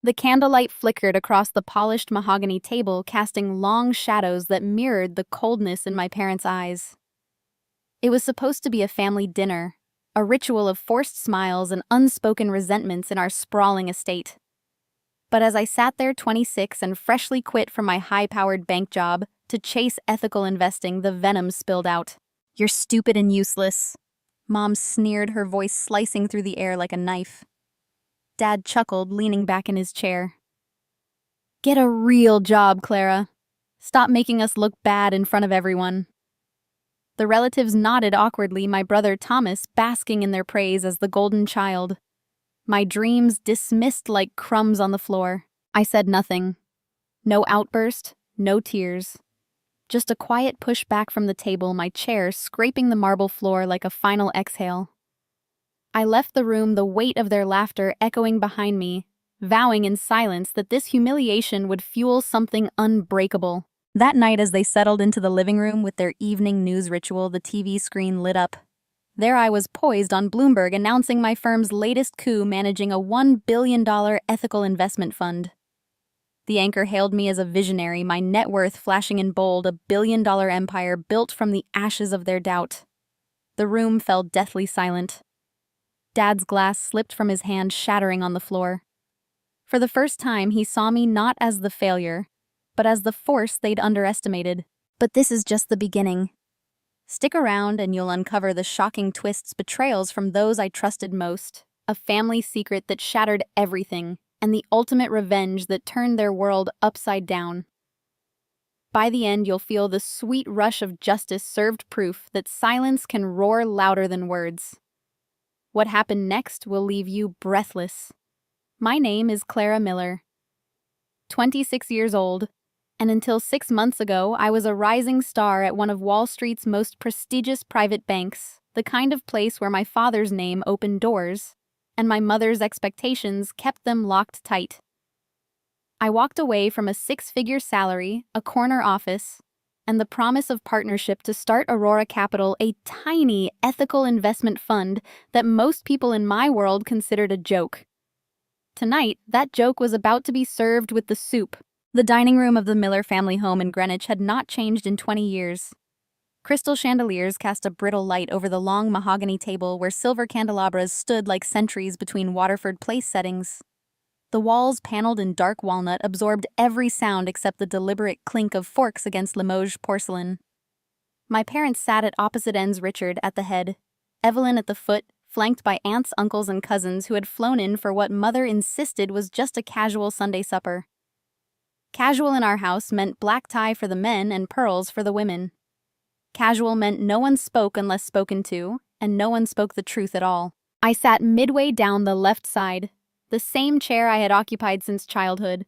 The candlelight flickered across the polished mahogany table, casting long shadows that mirrored the coldness in my parents' eyes. It was supposed to be a family dinner, a ritual of forced smiles and unspoken resentments in our sprawling estate. But as I sat there 26 and freshly quit from my high-powered bank job to chase ethical investing, the venom spilled out. "You're stupid and useless," Mom sneered, her voice slicing through the air like a knife. Dad chuckled, leaning back in his chair. "Get a real job, Clara. Stop making us look bad in front of everyone." The relatives nodded awkwardly, my brother Thomas basking in their praise as the golden child. My dreams dismissed like crumbs on the floor. I said nothing. No outburst, no tears. Just a quiet push back from the table, my chair scraping the marble floor like a final exhale. I left the room, the weight of their laughter echoing behind me, vowing in silence that this humiliation would fuel something unbreakable. That night, as they settled into the living room with their evening news ritual, the TV screen lit up. There I was, poised on Bloomberg, announcing my firm's latest coup, managing a $1 billion ethical investment fund. The anchor hailed me as a visionary, my net worth flashing in bold, a billion-dollar empire built from the ashes of their doubt. The room fell deathly silent. Dad's glass slipped from his hand, shattering on the floor. For the first time, he saw me not as the failure, but as the force they'd underestimated. But this is just the beginning. Stick around and you'll uncover the shocking twists, betrayals from those I trusted most, a family secret that shattered everything, and the ultimate revenge that turned their world upside down. By the end, you'll feel the sweet rush of justice served, proof that silence can roar louder than words. What happened next will leave you breathless. My name is Clara Miller, 26 years old, and until 6 months ago, I was a rising star at one of Wall Street's most prestigious private banks, the kind of place where my father's name opened doors, and my mother's expectations kept them locked tight. I walked away from a 6-figure salary, a corner office, and the promise of partnership to start Aurora Capital, a tiny ethical investment fund that most people in my world considered a joke. Tonight, that joke was about to be served with the soup. The dining room of the Miller family home in Greenwich had not changed in 20 years. Crystal chandeliers cast a brittle light over the long mahogany table where silver candelabras stood like sentries between Waterford Place settings. The walls, paneled in dark walnut, absorbed every sound except the deliberate clink of forks against Limoges porcelain. My parents sat at opposite ends, Richard at the head, Evelyn at the foot, flanked by aunts, uncles, and cousins who had flown in for what Mother insisted was just a casual Sunday supper. Casual in our house meant black tie for the men and pearls for the women. Casual meant no one spoke unless spoken to, and no one spoke the truth at all. I sat midway down the left side, the same chair I had occupied since childhood.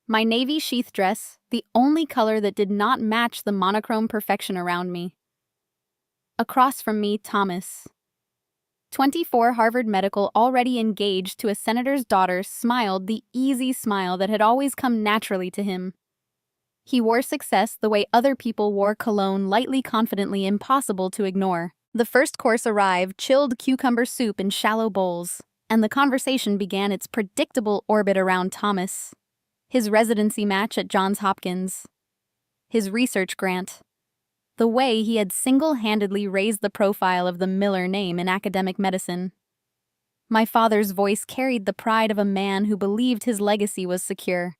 My navy sheath dress, the only color that did not match the monochrome perfection around me. Across from me, Thomas, 24, Harvard Medical, already engaged to a senator's daughter, smiled the easy smile that had always come naturally to him. He wore success the way other people wore cologne, lightly, confidently, impossible to ignore. The first course arrived, chilled cucumber soup in shallow bowls, and the conversation began its predictable orbit around Thomas, his residency match at Johns Hopkins, his research grant, the way he had single-handedly raised the profile of the Miller name in academic medicine. My father's voice carried the pride of a man who believed his legacy was secure.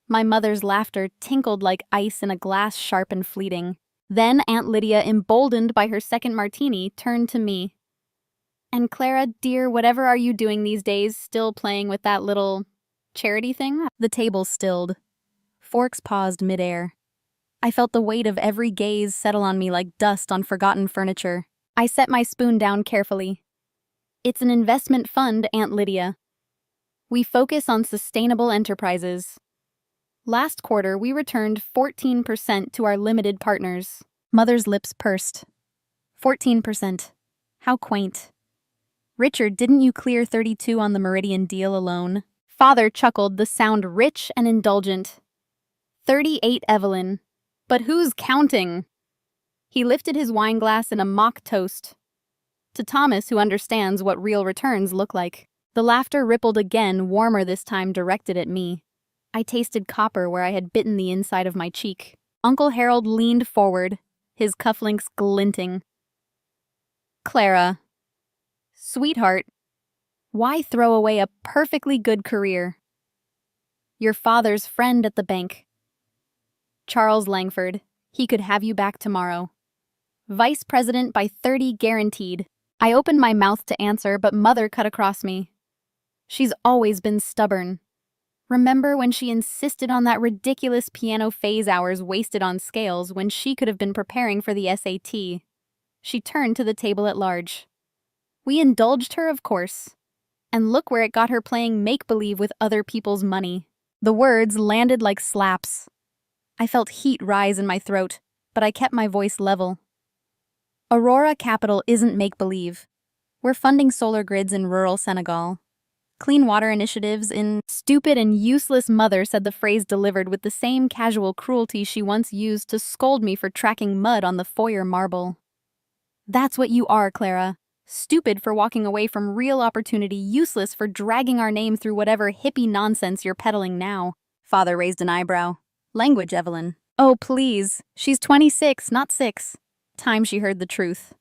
My mother's laughter tinkled like ice in a glass, sharp and fleeting. Then Aunt Lydia, emboldened by her second martini, turned to me. "And Clara, dear, whatever are you doing these days, still playing with that little charity thing?" The table stilled. Forks paused midair. I felt the weight of every gaze settle on me like dust on forgotten furniture. I set my spoon down carefully. "It's an investment fund, Aunt Lydia. We focus on sustainable enterprises. Last quarter, we returned 14% to our limited partners." Mother's lips pursed. 14%. How quaint. "Richard, didn't you clear 32 on the Meridian deal alone?" Father chuckled, the sound rich and indulgent. 38, Evelyn. But who's counting? He lifted his wineglass in a mock toast. To Thomas, who understands what real returns look like. The laughter rippled again, warmer this time, directed at me. I tasted copper where I had bitten the inside of my cheek. Uncle Harold leaned forward, his cufflinks glinting. Clara. Sweetheart, why throw away a perfectly good career? Your father's friend at the bank. Charles Langford. He could have you back tomorrow. Vice President by 30 guaranteed. I opened my mouth to answer, but Mother cut across me. She's always been stubborn. Remember when she insisted on that ridiculous piano phase hours wasted on scales when she could have been preparing for the SAT? She turned to the table at large. We indulged her, of course. And look where it got her, playing make-believe with other people's money. The words landed like slaps. I felt heat rise in my throat, but I kept my voice level. Aurora Capital isn't make-believe. We're funding solar grids in rural Senegal. Clean water initiatives in stupid and useless. Mother said the phrase delivered with the same casual cruelty she once used to scold me for tracking mud on the foyer marble. That's what you are, Clara. Stupid for walking away from real opportunity, useless for dragging our name through whatever hippie nonsense you're peddling now. Father raised an eyebrow. Language, Evelyn. Oh, please. She's 26, not 6. Time she heard the truth.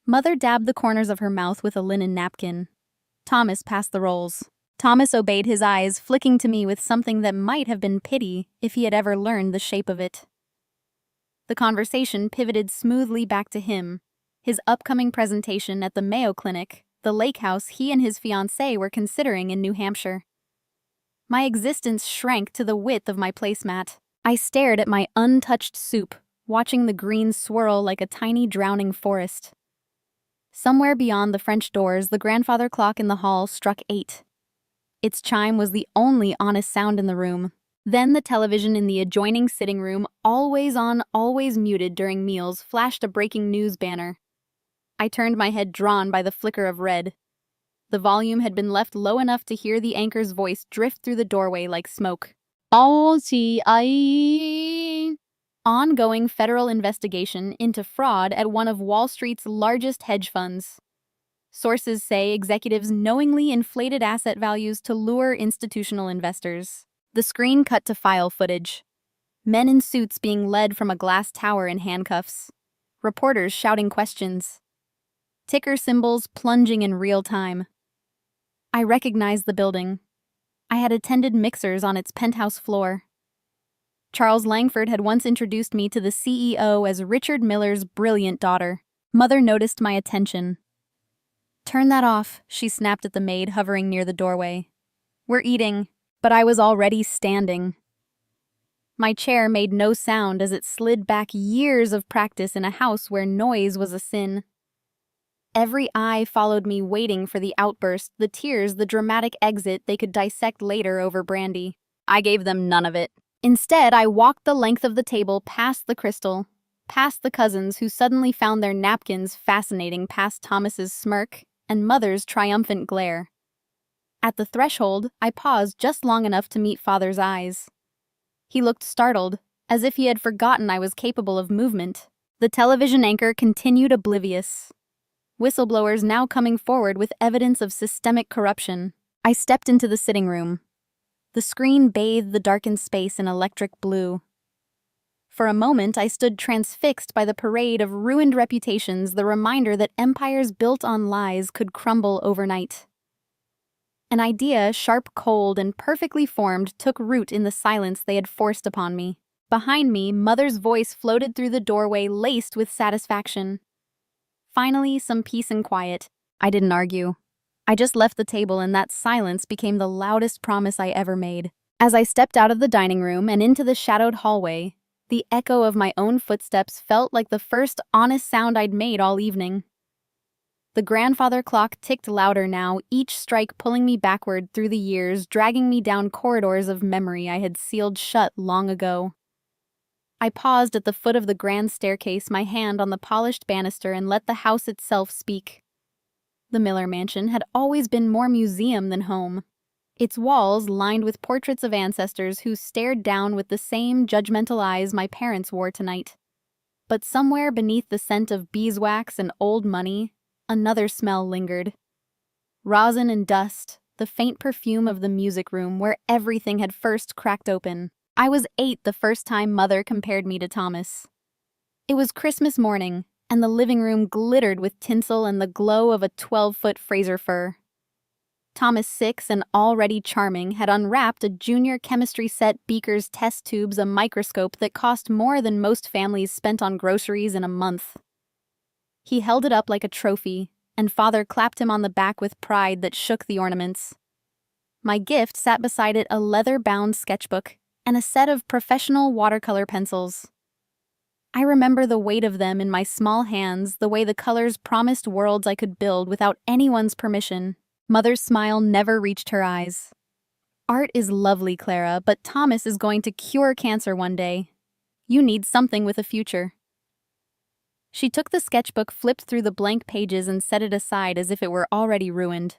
Mother dabbed the corners of her mouth with a linen napkin. Thomas passed the rolls. Thomas obeyed, his eyes flicking to me with something that might have been pity if he had ever learned the shape of it. The conversation pivoted smoothly back to him, his upcoming presentation at the Mayo Clinic, the lake house he and his fiancée were considering in New Hampshire. My existence shrank to the width of my placemat. I stared at my untouched soup, watching the green swirl like a tiny drowning forest. Somewhere beyond the French doors, the grandfather clock in the hall struck 8. Its chime was the only honest sound in the room. Then the television in the adjoining sitting room, always on, always muted during meals, flashed a breaking news banner. I turned my head, drawn by the flicker of red. The volume had been left low enough to hear the anchor's voice drift through the doorway like smoke. Ongoing federal investigation into fraud at one of Wall Street's largest hedge funds. Sources say executives knowingly inflated asset values to lure institutional investors. The screen cut to file footage. Men in suits being led from a glass tower in handcuffs. Reporters shouting questions. Ticker symbols plunging in real time. I recognized the building. I had attended mixers on its penthouse floor. Charles Langford had once introduced me to the CEO as Richard Miller's brilliant daughter. Mother noticed my attention. "Turn that off," she snapped at the maid hovering near the doorway. "We're eating," but I was already standing. My chair made no sound as it slid back, years of practice in a house where noise was a sin. Every eye followed me, waiting for the outburst, the tears, the dramatic exit they could dissect later over brandy. I gave them none of it. Instead, I walked the length of the table, past the crystal, past the cousins who suddenly found their napkins fascinating, past Thomas's smirk and Mother's triumphant glare. At the threshold, I paused just long enough to meet Father's eyes. He looked startled, as if he had forgotten I was capable of movement. The television anchor continued oblivious. Whistleblowers now coming forward with evidence of systemic corruption. I stepped into the sitting room. The screen bathed the darkened space in electric blue. For a moment, I stood transfixed by the parade of ruined reputations, the reminder that empires built on lies could crumble overnight. An idea, sharp, cold, and perfectly formed, took root in the silence they had forced upon me. Behind me, Mother's voice floated through the doorway, laced with satisfaction. Finally, some peace and quiet. I didn't argue. I just left the table, and that silence became the loudest promise I ever made. As I stepped out of the dining room and into the shadowed hallway, the echo of my own footsteps felt like the first honest sound I'd made all evening. The grandfather clock ticked louder now, each strike pulling me backward through the years, dragging me down corridors of memory I had sealed shut long ago. I paused at the foot of the grand staircase, my hand on the polished banister, and let the house itself speak. The Miller mansion had always been more museum than home. Its walls lined with portraits of ancestors who stared down with the same judgmental eyes my parents wore tonight. But somewhere beneath the scent of beeswax and old money, another smell lingered. Rosin and dust, the faint perfume of the music room where everything had first cracked open. I was 8 the first time Mother compared me to Thomas. It was Christmas morning, and the living room glittered with tinsel and the glow of a 12-foot Fraser fir. Thomas, 6 and already charming, had unwrapped a junior chemistry set, beakers, test tubes, a microscope that cost more than most families spent on groceries in a month. He held it up like a trophy, and Father clapped him on the back with pride that shook the ornaments. My gift sat beside it, a leather-bound sketchbook and a set of professional watercolor pencils. I remember the weight of them in my small hands, the way the colors promised worlds I could build without anyone's permission. Mother's smile never reached her eyes. Art is lovely, Clara, but Thomas is going to cure cancer one day. You need something with a future. She took the sketchbook, flipped through the blank pages, and set it aside as if it were already ruined.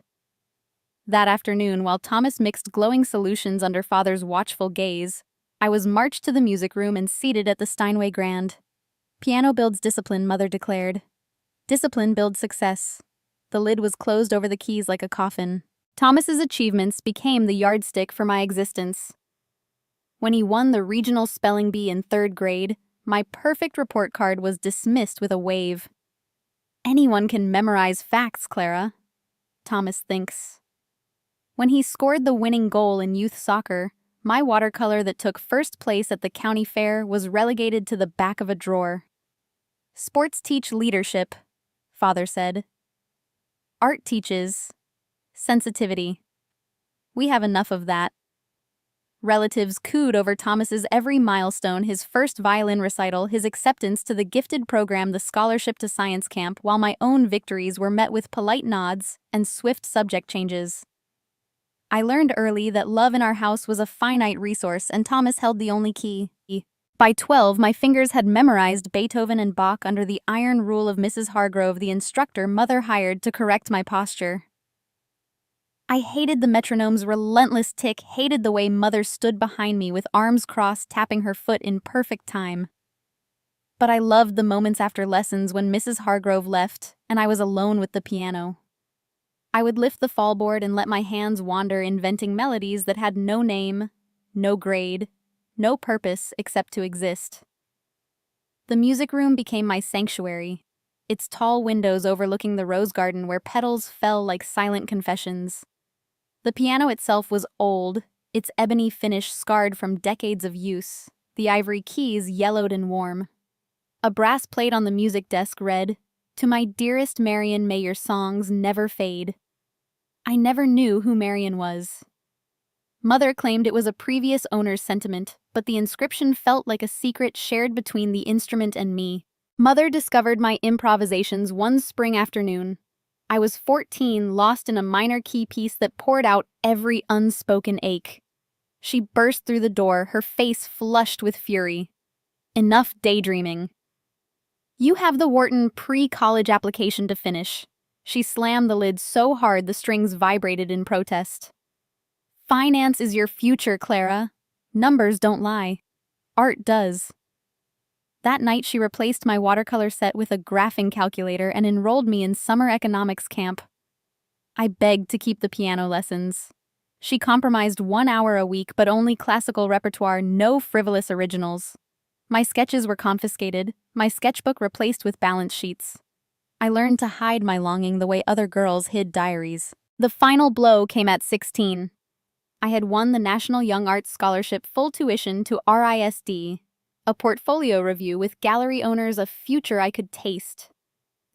That afternoon, while Thomas mixed glowing solutions under Father's watchful gaze, I was marched to the music room and seated at the Steinway Grand. Piano builds discipline, Mother declared. Discipline builds success. The lid was closed over the keys like a coffin. Thomas's achievements became the yardstick for my existence. When he won the regional spelling bee in 3rd grade, my perfect report card was dismissed with a wave. Anyone can memorize facts, Clara, Thomas thinks. When he scored the winning goal in youth soccer, my watercolor that took 1st place at the county fair was relegated to the back of a drawer. Sports teach leadership, Father said. Art teaches sensitivity. We have enough of that. Relatives cooed over Thomas's every milestone, his first violin recital, his acceptance to the gifted program, the scholarship to science camp, while my own victories were met with polite nods and swift subject changes. I learned early that love in our house was a finite resource, and Thomas held the only key. By 12, my fingers had memorized Beethoven and Bach under the iron rule of Mrs. Hargrove, the instructor Mother hired to correct my posture. I hated the metronome's relentless tick, hated the way Mother stood behind me with arms crossed, tapping her foot in perfect time. But I loved the moments after lessons when Mrs. Hargrove left and I was alone with the piano. I would lift the fallboard and let my hands wander, inventing melodies that had no name, no grade, no purpose except to exist. The music room became my sanctuary, its tall windows overlooking the rose garden where petals fell like silent confessions. The piano itself was old, its ebony finish scarred from decades of use, the ivory keys yellowed and warm. A brass plate on the music desk read, "To my dearest Marion, may your songs never fade." I never knew who Marion was. Mother claimed it was a previous owner's sentiment, but the inscription felt like a secret shared between the instrument and me. Mother discovered my improvisations one spring afternoon. I was 14, lost in a minor key piece that poured out every unspoken ache. She burst through the door, her face flushed with fury. Enough daydreaming. You have the Wharton pre-college application to finish. She slammed the lid so hard the strings vibrated in protest. Finance is your future, Clara. Numbers don't lie. Art does. That night she replaced my watercolor set with a graphing calculator and enrolled me in summer economics camp. I begged to keep the piano lessons. She compromised 1 hour a week, but only classical repertoire, no frivolous originals. My sketches were confiscated, my sketchbook replaced with balance sheets. I learned to hide my longing the way other girls hid diaries. The final blow came at 16. I had won the National Young Arts Scholarship full tuition to RISD, a portfolio review with gallery owners, a future I could taste.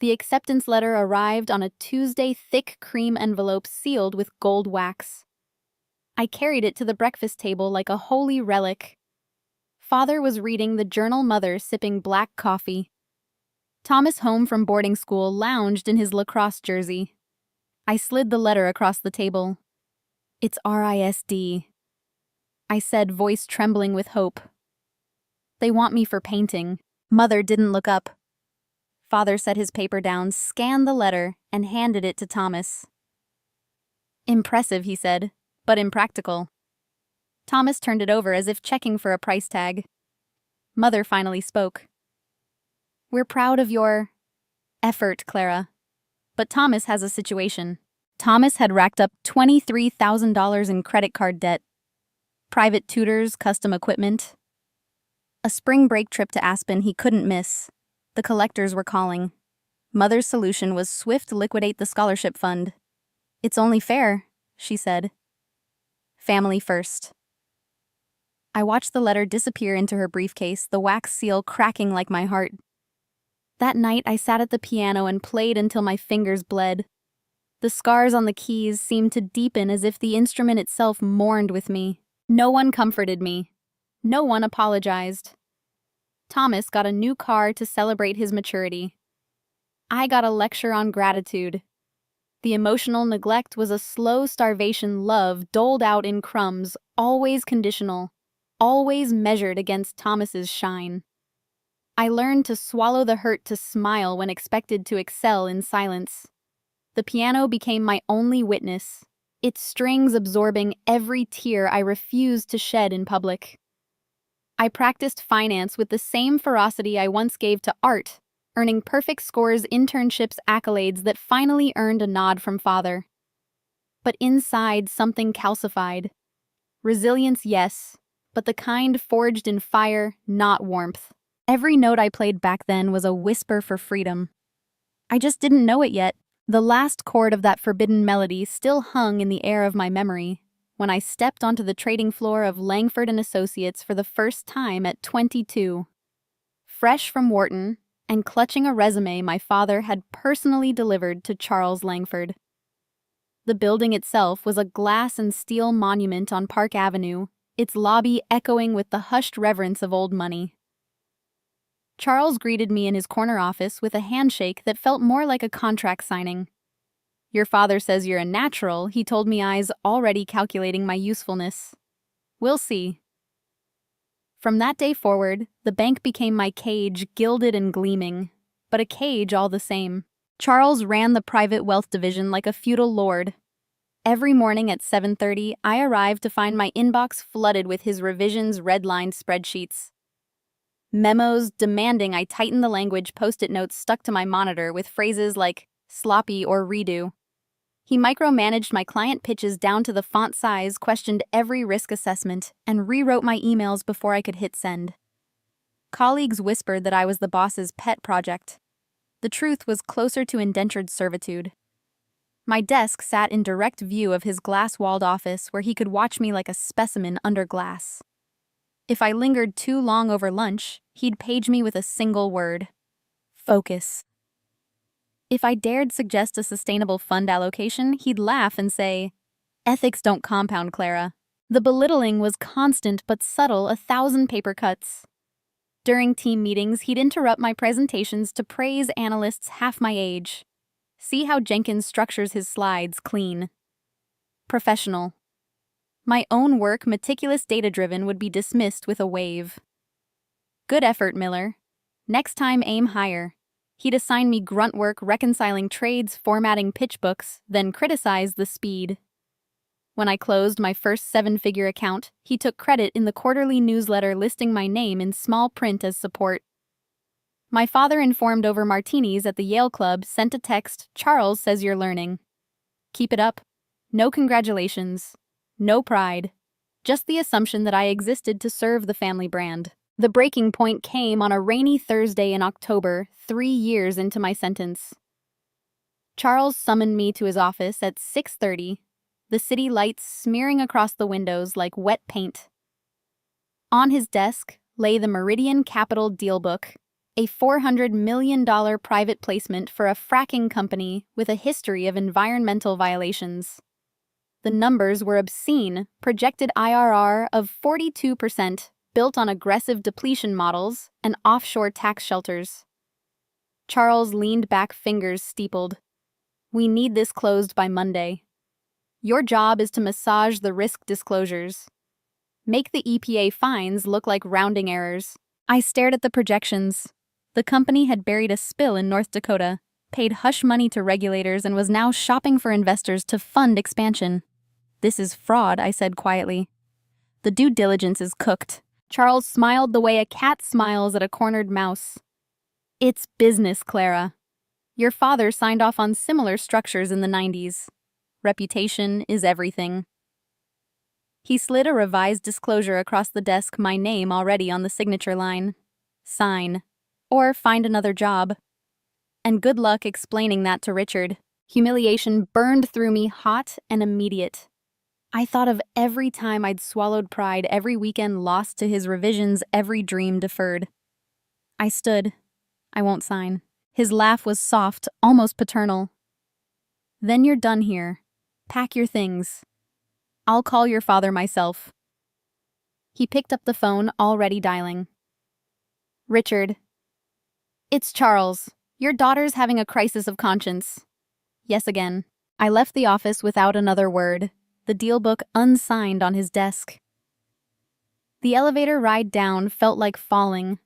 The acceptance letter arrived on a Tuesday, thick cream envelope sealed with gold wax. I carried it to the breakfast table like a holy relic. Father was reading the journal, Mother sipping black coffee. Thomas, home from boarding school, lounged in his lacrosse jersey. I slid the letter across the table. It's RISD, I said, voice trembling with hope. They want me for painting. Mother didn't look up. Father set his paper down, scanned the letter, and handed it to Thomas. Impressive, he said, but impractical. Thomas turned it over as if checking for a price tag. Mother finally spoke. We're proud of your effort, Clara. But Thomas has a situation. Thomas had racked up $23,000 in credit card debt, private tutors, custom equipment. A spring break trip to Aspen he couldn't miss. The collectors were calling. Mother's solution was swift liquidate the scholarship fund. "It's only fair," she said. "Family first." I watched the letter disappear into her briefcase, the wax seal cracking like my heart. That night, I sat at the piano and played until my fingers bled. The scars on the keys seemed to deepen as if the instrument itself mourned with me. No one comforted me. No one apologized. Thomas got a new car to celebrate his maturity. I got a lecture on gratitude. The emotional neglect was a slow starvation love doled out in crumbs, always conditional, always measured against Thomas's shine. I learned to swallow the hurt to smile when expected to excel in silence. The piano became my only witness, its strings absorbing every tear I refused to shed in public. I practiced finance with the same ferocity I once gave to art, earning perfect scores, internships, accolades that finally earned a nod from father. But inside, something calcified. Resilience, yes, but the kind forged in fire, not warmth. Every note I played back then was a whisper for freedom. I just didn't know it yet. The last chord of that forbidden melody still hung in the air of my memory when I stepped onto the trading floor of Langford and Associates for the first time at 22. Fresh from Wharton and clutching a resume my father had personally delivered to Charles Langford. The building itself was a glass and steel monument on Park Avenue, its lobby echoing with the hushed reverence of old money. Charles greeted me in his corner office with a handshake that felt more like a contract signing. "Your father says you're a natural," he told me, eyes already calculating my usefulness. "We'll see." From that day forward, the bank became my cage, gilded and gleaming, but a cage all the same. Charles ran the private wealth division like a feudal lord. Every morning at 7:30, I arrived to find my inbox flooded with his revisions, red-lined spreadsheets. Memos demanding I tighten the language, post-it notes stuck to my monitor with phrases like sloppy or redo. He micromanaged my client pitches down to the font size, questioned every risk assessment, and rewrote my emails before I could hit send. Colleagues whispered that I was the boss's pet project. The truth was closer to indentured servitude. My desk sat in direct view of his glass-walled office where he could watch me like a specimen under glass. If I lingered too long over lunch, he'd page me with a single word: focus. If I dared suggest a sustainable fund allocation, he'd laugh and say, "Ethics don't compound, Clara." The belittling was constant but subtle, 1,000 paper cuts. During team meetings, he'd interrupt my presentations to praise analysts half my age. "See how Jenkins structures his slides, clean." Professional. My own work, meticulous data-driven, would be dismissed with a wave. "Good effort, Miller. Next time, aim higher." He'd assign me grunt work, reconciling trades, formatting pitch books, then criticize the speed. When I closed my first 7-figure account, he took credit in the quarterly newsletter listing my name in small print as support. My father, informed over martinis at the Yale Club, sent a text, "Charles says you're learning. Keep it up. No congratulations. No pride. Just the assumption that I existed to serve the family brand." The breaking point came on a rainy Thursday in October, 3 years into my sentence. Charles summoned me to his office at 6:30, the city lights smearing across the windows like wet paint. On his desk lay the Meridian Capital Dealbook, a $400 million private placement for a fracking company with a history of environmental violations. The numbers were obscene, projected IRR of 42%, built on aggressive depletion models and offshore tax shelters. Charles leaned back, fingers steepled. "We need this closed by Monday. Your job is to massage the risk disclosures. Make the EPA fines look like rounding errors." I stared at the projections. The company had buried a spill in North Dakota, paid hush money to regulators, and was now shopping for investors to fund expansion. "This is fraud," I said quietly. "The due diligence is cooked." Charles smiled the way a cat smiles at a cornered mouse. "It's business, Clara. Your father signed off on similar structures in the 90s. Reputation is everything. He slid a revised disclosure across the desk, my name already on the signature line. Sign. Or find another job. And good luck explaining that to Richard. Humiliation burned through me hot and immediate. I thought of every time I'd swallowed pride, every weekend lost to his revisions, every dream deferred. I stood. I won't sign. His laugh was soft, almost paternal. Then you're done here. Pack your things. I'll call your father myself. He picked up the phone, already dialing. Richard. It's Charles. Your daughter's having a crisis of conscience. Yes again. I left the office without another word, the deal book unsigned on his desk. The elevator ride down felt like falling.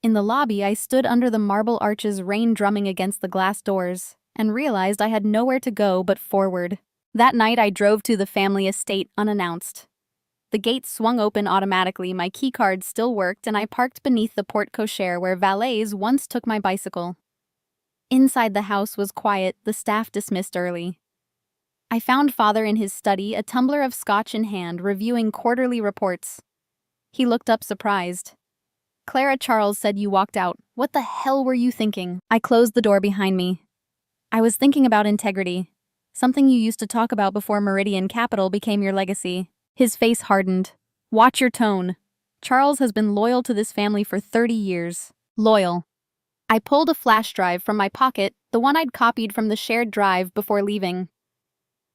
In the lobby, I stood under the marble arches, rain drumming against the glass doors, and realized I had nowhere to go but forward. That night, I drove to the family estate unannounced. The gate swung open automatically, my keycard still worked, and I parked beneath the porte-cochere where valets once took my bicycle. Inside the house was quiet, the staff dismissed early. I found Father in his study, a tumbler of scotch in hand, reviewing quarterly reports. He looked up surprised. Clara, Charles said you walked out. What the hell were you thinking? I closed the door behind me. I was thinking about integrity. Something you used to talk about before Meridian Capital became your legacy. His face hardened. Watch your tone. Charles has been loyal to this family for 30 years. Loyal. I pulled a flash drive from my pocket, the one I'd copied from the shared drive before leaving.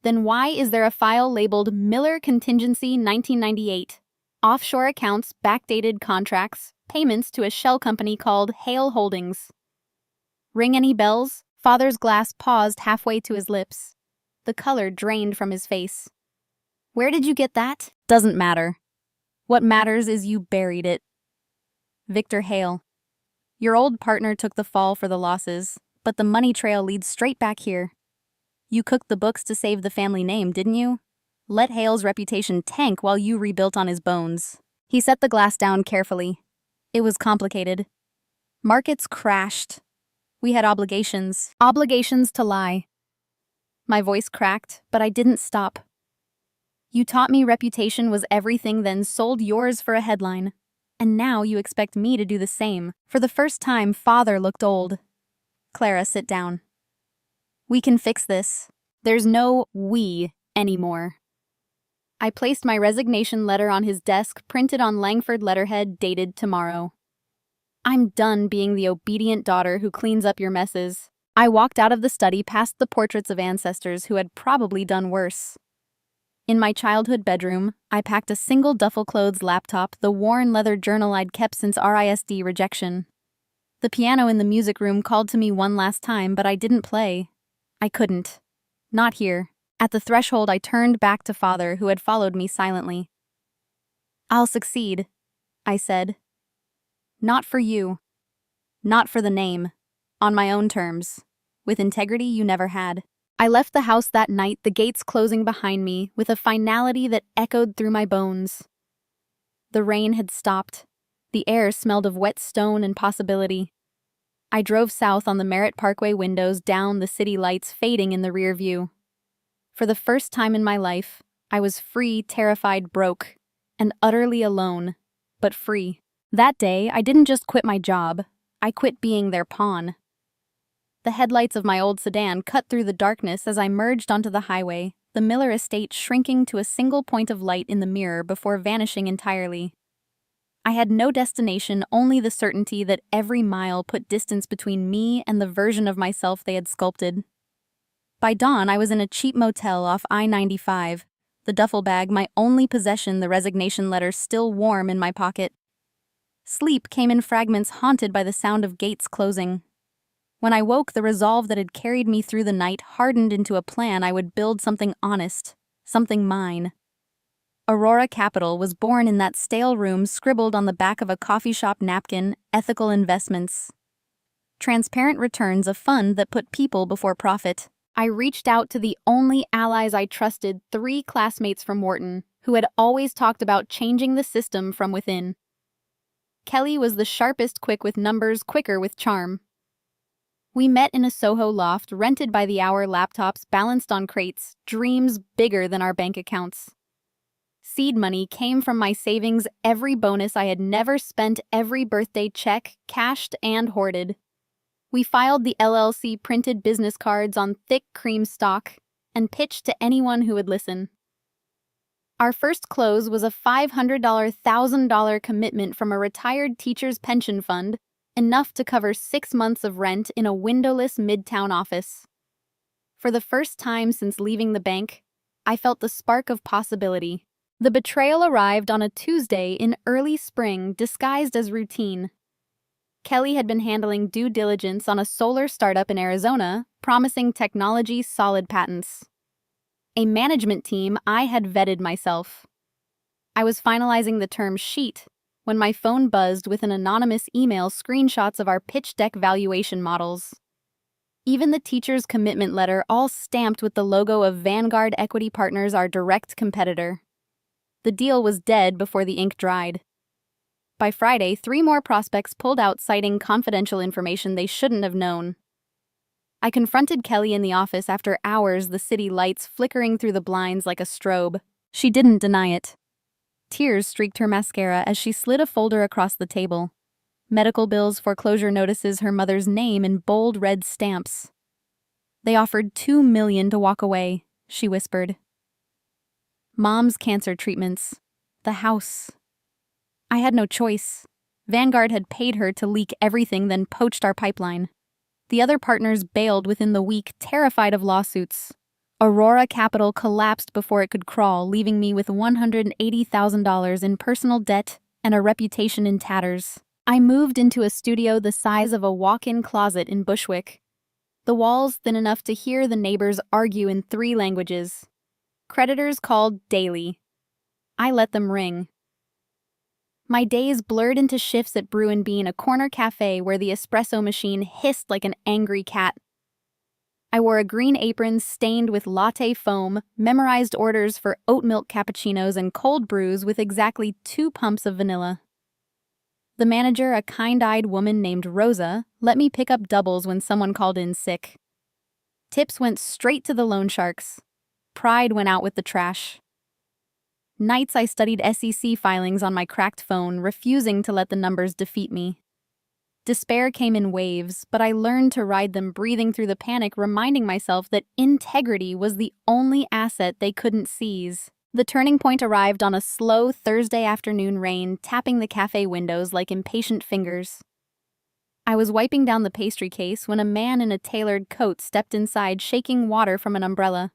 Then why is there a file labeled Miller Contingency 1998? Offshore accounts, backdated contracts, payments to a shell company called Hale Holdings. Ring any bells? Father's glass paused halfway to his lips. The color drained from his face. Where did you get that? Doesn't matter. What matters is you buried it. Victor Hale. Your old partner took the fall for the losses, but the money trail leads straight back here. You cooked the books to save the family name, didn't you? Let Hale's reputation tank while you rebuilt on his bones. He set the glass down carefully. It was complicated. Markets crashed. We had obligations. Obligations to lie. My voice cracked, but I didn't stop. You taught me reputation was everything, then sold yours for a headline. And now you expect me to do the same. For the first time, Father looked old. Clara, sit down. We can fix this. There's no we anymore. I placed my resignation letter on his desk, printed on Langford letterhead, dated tomorrow. I'm done being the obedient daughter who cleans up your messes. I walked out of the study past the portraits of ancestors who had probably done worse. In my childhood bedroom, I packed a single duffel clothes laptop, the worn leather journal I'd kept since RISD rejection. The piano in the music room called to me one last time, but I didn't play. I couldn't. Not here. At the threshold, I turned back to Father, who had followed me silently. I'll succeed, I said. Not for you. Not for the name. On my own terms. With integrity you never had. I left the house that night, the gates closing behind me, with a finality that echoed through my bones. The rain had stopped. The air smelled of wet stone and possibility. I drove south on the Merritt Parkway, windows down, the city lights fading in the rear view. For the first time in my life, I was free, terrified, broke, and utterly alone, but free. That day, I didn't just quit my job, I quit being their pawn. The headlights of my old sedan cut through the darkness as I merged onto the highway, the Miller estate shrinking to a single point of light in the mirror before vanishing entirely. I had no destination, only the certainty that every mile put distance between me and the version of myself they had sculpted. By dawn, I was in a cheap motel off I-95, the duffel bag, my only possession, the resignation letter still warm in my pocket. Sleep came in fragments, haunted by the sound of gates closing. When I woke, the resolve that had carried me through the night hardened into a plan I would build something honest, something mine. Aurora Capital was born in that stale room, scribbled on the back of a coffee shop napkin, ethical investments. Transparent returns, a fund that put people before profit. I reached out to the only allies I trusted, 3 classmates from Wharton, who had always talked about changing the system from within. Kelly was the sharpest, quick with numbers, quicker with charm. We met in a Soho loft rented by the hour, laptops balanced on crates, dreams bigger than our bank accounts. Seed money came from my savings, every bonus I had never spent, every birthday check, cashed and hoarded. We filed the LLC printed business cards on thick cream stock and pitched to anyone who would listen. Our first close was a $500,000 $1,000 commitment from a retired teacher's pension fund, enough to cover 6 months of rent in a windowless midtown office. For the first time since leaving the bank, I felt the spark of possibility. The betrayal arrived on a Tuesday in early spring, disguised as routine. Kelly had been handling due diligence on a solar startup in Arizona, promising technology solid patents. A management team I had vetted myself. I was finalizing the term sheet when my phone buzzed with an anonymous email, screenshots of our pitch deck valuation models. Even the teacher's commitment letter, all stamped with the logo of Vanguard Equity Partners, our direct competitor. The deal was dead before the ink dried. By Friday, 3 more prospects pulled out, citing confidential information they shouldn't have known. I confronted Kelly in the office after hours, the city lights flickering through the blinds like a strobe. She didn't deny it. Tears streaked her mascara as she slid a folder across the table. Medical bills, foreclosure notices, her mother's name in bold red stamps. They offered $2 million to walk away, she whispered. Mom's cancer treatments. The house. I had no choice. Vanguard had paid her to leak everything, then poached our pipeline. The other partners bailed within the week, terrified of lawsuits. Aurora Capital collapsed before it could crawl, leaving me with $180,000 in personal debt and a reputation in tatters. I moved into a studio the size of a walk-in closet in Bushwick. The walls thin enough to hear the neighbors argue in 3 languages. Creditors called daily. I let them ring. My days blurred into shifts at Brew and Bean, a corner cafe where the espresso machine hissed like an angry cat. I wore a green apron stained with latte foam, memorized orders for oat milk cappuccinos and cold brews with exactly 2 pumps of vanilla. The manager, a kind-eyed woman named Rosa, let me pick up doubles when someone called in sick. Tips went straight to the loan sharks. Pride went out with the trash. Nights I studied SEC filings on my cracked phone, refusing to let the numbers defeat me. Despair came in waves, but I learned to ride them, breathing through the panic, reminding myself that integrity was the only asset they couldn't seize. The turning point arrived on a slow Thursday afternoon, rain tapping the cafe windows like impatient fingers. I was wiping down the pastry case when a man in a tailored coat stepped inside, shaking water from an umbrella.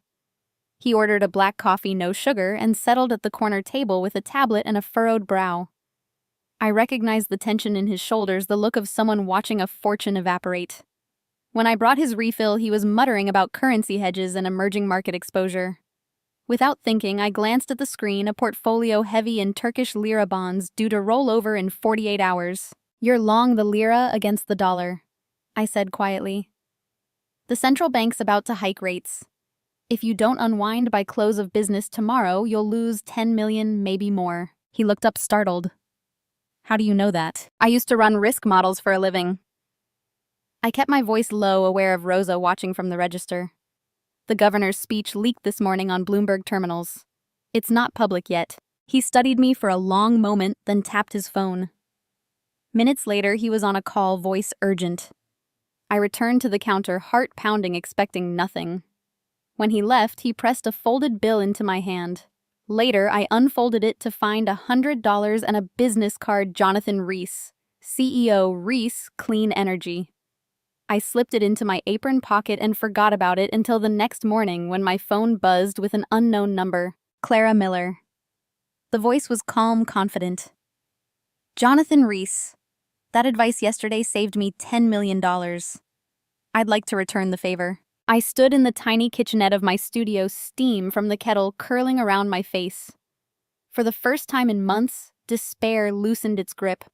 He ordered a black coffee, no sugar, and settled at the corner table with a tablet and a furrowed brow. I recognized the tension in his shoulders, the look of someone watching a fortune evaporate. When I brought his refill, he was muttering about currency hedges and emerging market exposure. Without thinking, I glanced at the screen, a portfolio heavy in Turkish lira bonds due to roll over in 48 hours. "You're long the lira against the dollar," I said quietly. "The central bank's about to hike rates. If you don't unwind by close of business tomorrow, you'll lose 10 million, maybe more." He looked up startled. "How do you know that?" "I used to run risk models for a living." I kept my voice low, aware of Rosa watching from the register. "The governor's speech leaked this morning on Bloomberg terminals. It's not public yet." He studied me for a long moment, then tapped his phone. Minutes later, he was on a call, voice urgent. I returned to the counter, heart pounding, expecting nothing. When he left, he pressed a folded bill into my hand. Later, I unfolded it to find $100 and a business card, Jonathan Reese, CEO, Reese Clean Energy. I slipped it into my apron pocket and forgot about it until the next morning when my phone buzzed with an unknown number. Clara Miller. The voice was calm, confident. "Jonathan Reese, that advice yesterday saved me $10 million. I'd like to return the favor." I stood in the tiny kitchenette of my studio, steam from the kettle curling around my face. For the first time in months, despair loosened its grip.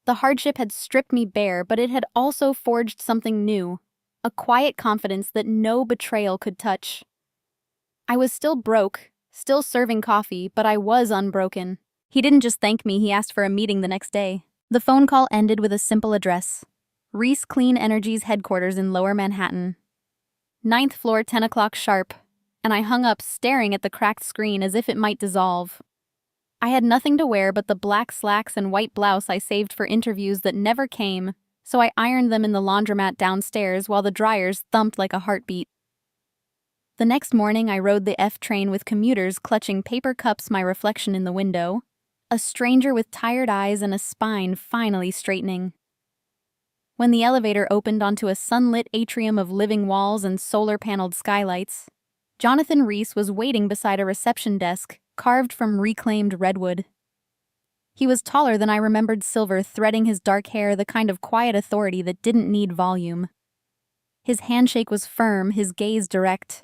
The hardship had stripped me bare, but it had also forged something new, a quiet confidence that no betrayal could touch. I was still broke, still serving coffee, but I was unbroken. He didn't just thank me, he asked for a meeting the next day. The phone call ended with a simple address: Reese Clean Energy's headquarters in Lower Manhattan. Ninth floor, 10 o'clock sharp, and I hung up staring at the cracked screen as if it might dissolve. I had nothing to wear but the black slacks and white blouse I saved for interviews that never came, so I ironed them in the laundromat downstairs while the dryers thumped like a heartbeat. The next morning, I rode the F train with commuters clutching paper cups, my reflection in the window, a stranger with tired eyes and a spine finally straightening. When the elevator opened onto a sunlit atrium of living walls and solar-paneled skylights, Jonathan Reese was waiting beside a reception desk carved from reclaimed redwood. He was taller than I remembered, silver threading his dark hair, the kind of quiet authority that didn't need volume. His handshake was firm, his gaze direct.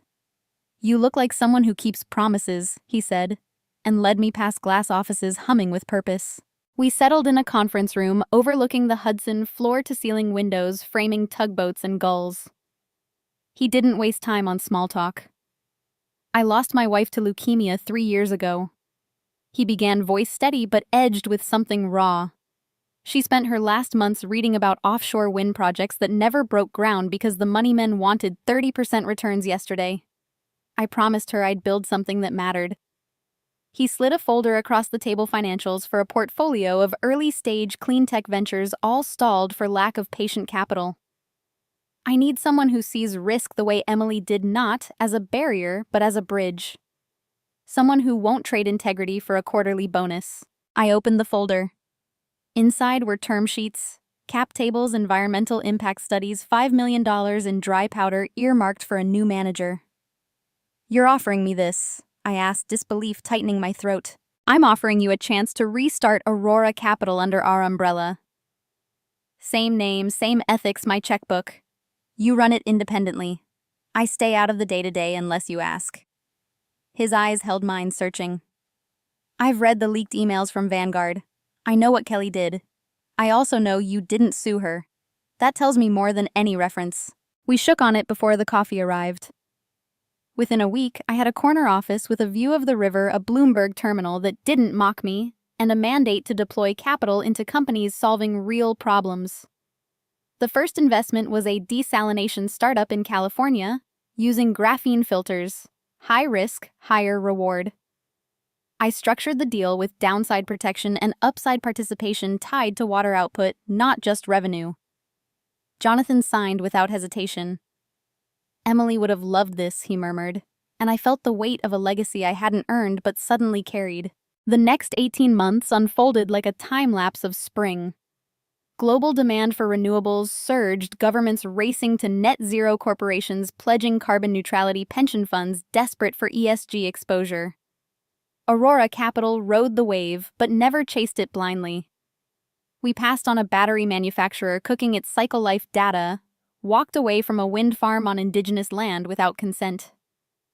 "You look like someone who keeps promises," he said, and led me past glass offices humming with purpose. We settled in a conference room overlooking the Hudson, floor-to-ceiling windows framing tugboats and gulls. He didn't waste time on small talk. "I lost my wife to leukemia 3 years ago." He began, voice steady but edged with something raw. "She spent her last months reading about offshore wind projects that never broke ground because the money men wanted 30% returns yesterday. I promised her I'd build something that mattered." He slid a folder across the table, financials for a portfolio of early-stage clean tech ventures, all stalled for lack of patient capital. "I need someone who sees risk the way Emily did, not as a barrier, but as a bridge. Someone who won't trade integrity for a quarterly bonus." I opened the folder. Inside were term sheets, cap tables, environmental impact studies, $5 million in dry powder earmarked for a new manager. "You're offering me this?" I asked, disbelief tightening my throat. "I'm offering you a chance to restart Aurora Capital under our umbrella. Same name, same ethics, my checkbook. You run it independently. I stay out of the day-to-day unless you ask." His eyes held mine, searching. "I've read the leaked emails from Vanguard. I know what Kelly did. I also know you didn't sue her. That tells me more than any reference." We shook on it before the coffee arrived. Within a week, I had a corner office with a view of the river, a Bloomberg terminal that didn't mock me, and a mandate to deploy capital into companies solving real problems. The first investment was a desalination startup in California, using graphene filters. High risk, higher reward. I structured the deal with downside protection and upside participation tied to water output, not just revenue. Jonathan signed without hesitation. "Emily would have loved this," he murmured, and I felt the weight of a legacy I hadn't earned but suddenly carried. The next 18 months unfolded like a time-lapse of spring. Global demand for renewables surged, governments racing to net zero, corporations pledging carbon neutrality, pension funds desperate for ESG exposure. Aurora Capital rode the wave, but never chased it blindly. We passed on a battery manufacturer cooking its cycle life data, walked away from a wind farm on indigenous land without consent.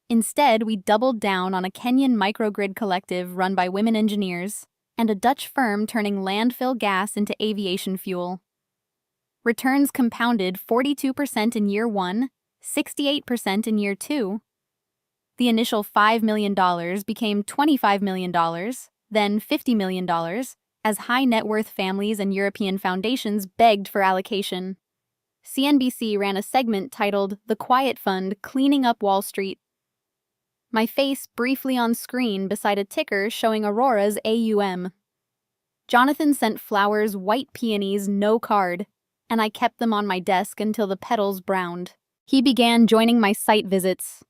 Instead, we doubled down on a Kenyan microgrid collective run by women engineers, and a Dutch firm turning landfill gas into aviation fuel. Returns compounded 42% in year 1, 68% in year 2. The initial $5 million became $25 million, then $50 million, as high net worth families and European foundations begged for allocation. CNBC ran a segment titled "The Quiet Fund Cleaning Up Wall Street." My face briefly on screen beside a ticker showing Aurora's AUM. Jonathan sent flowers, white peonies, no card, and I kept them on my desk until the petals browned. He began joining my site visits.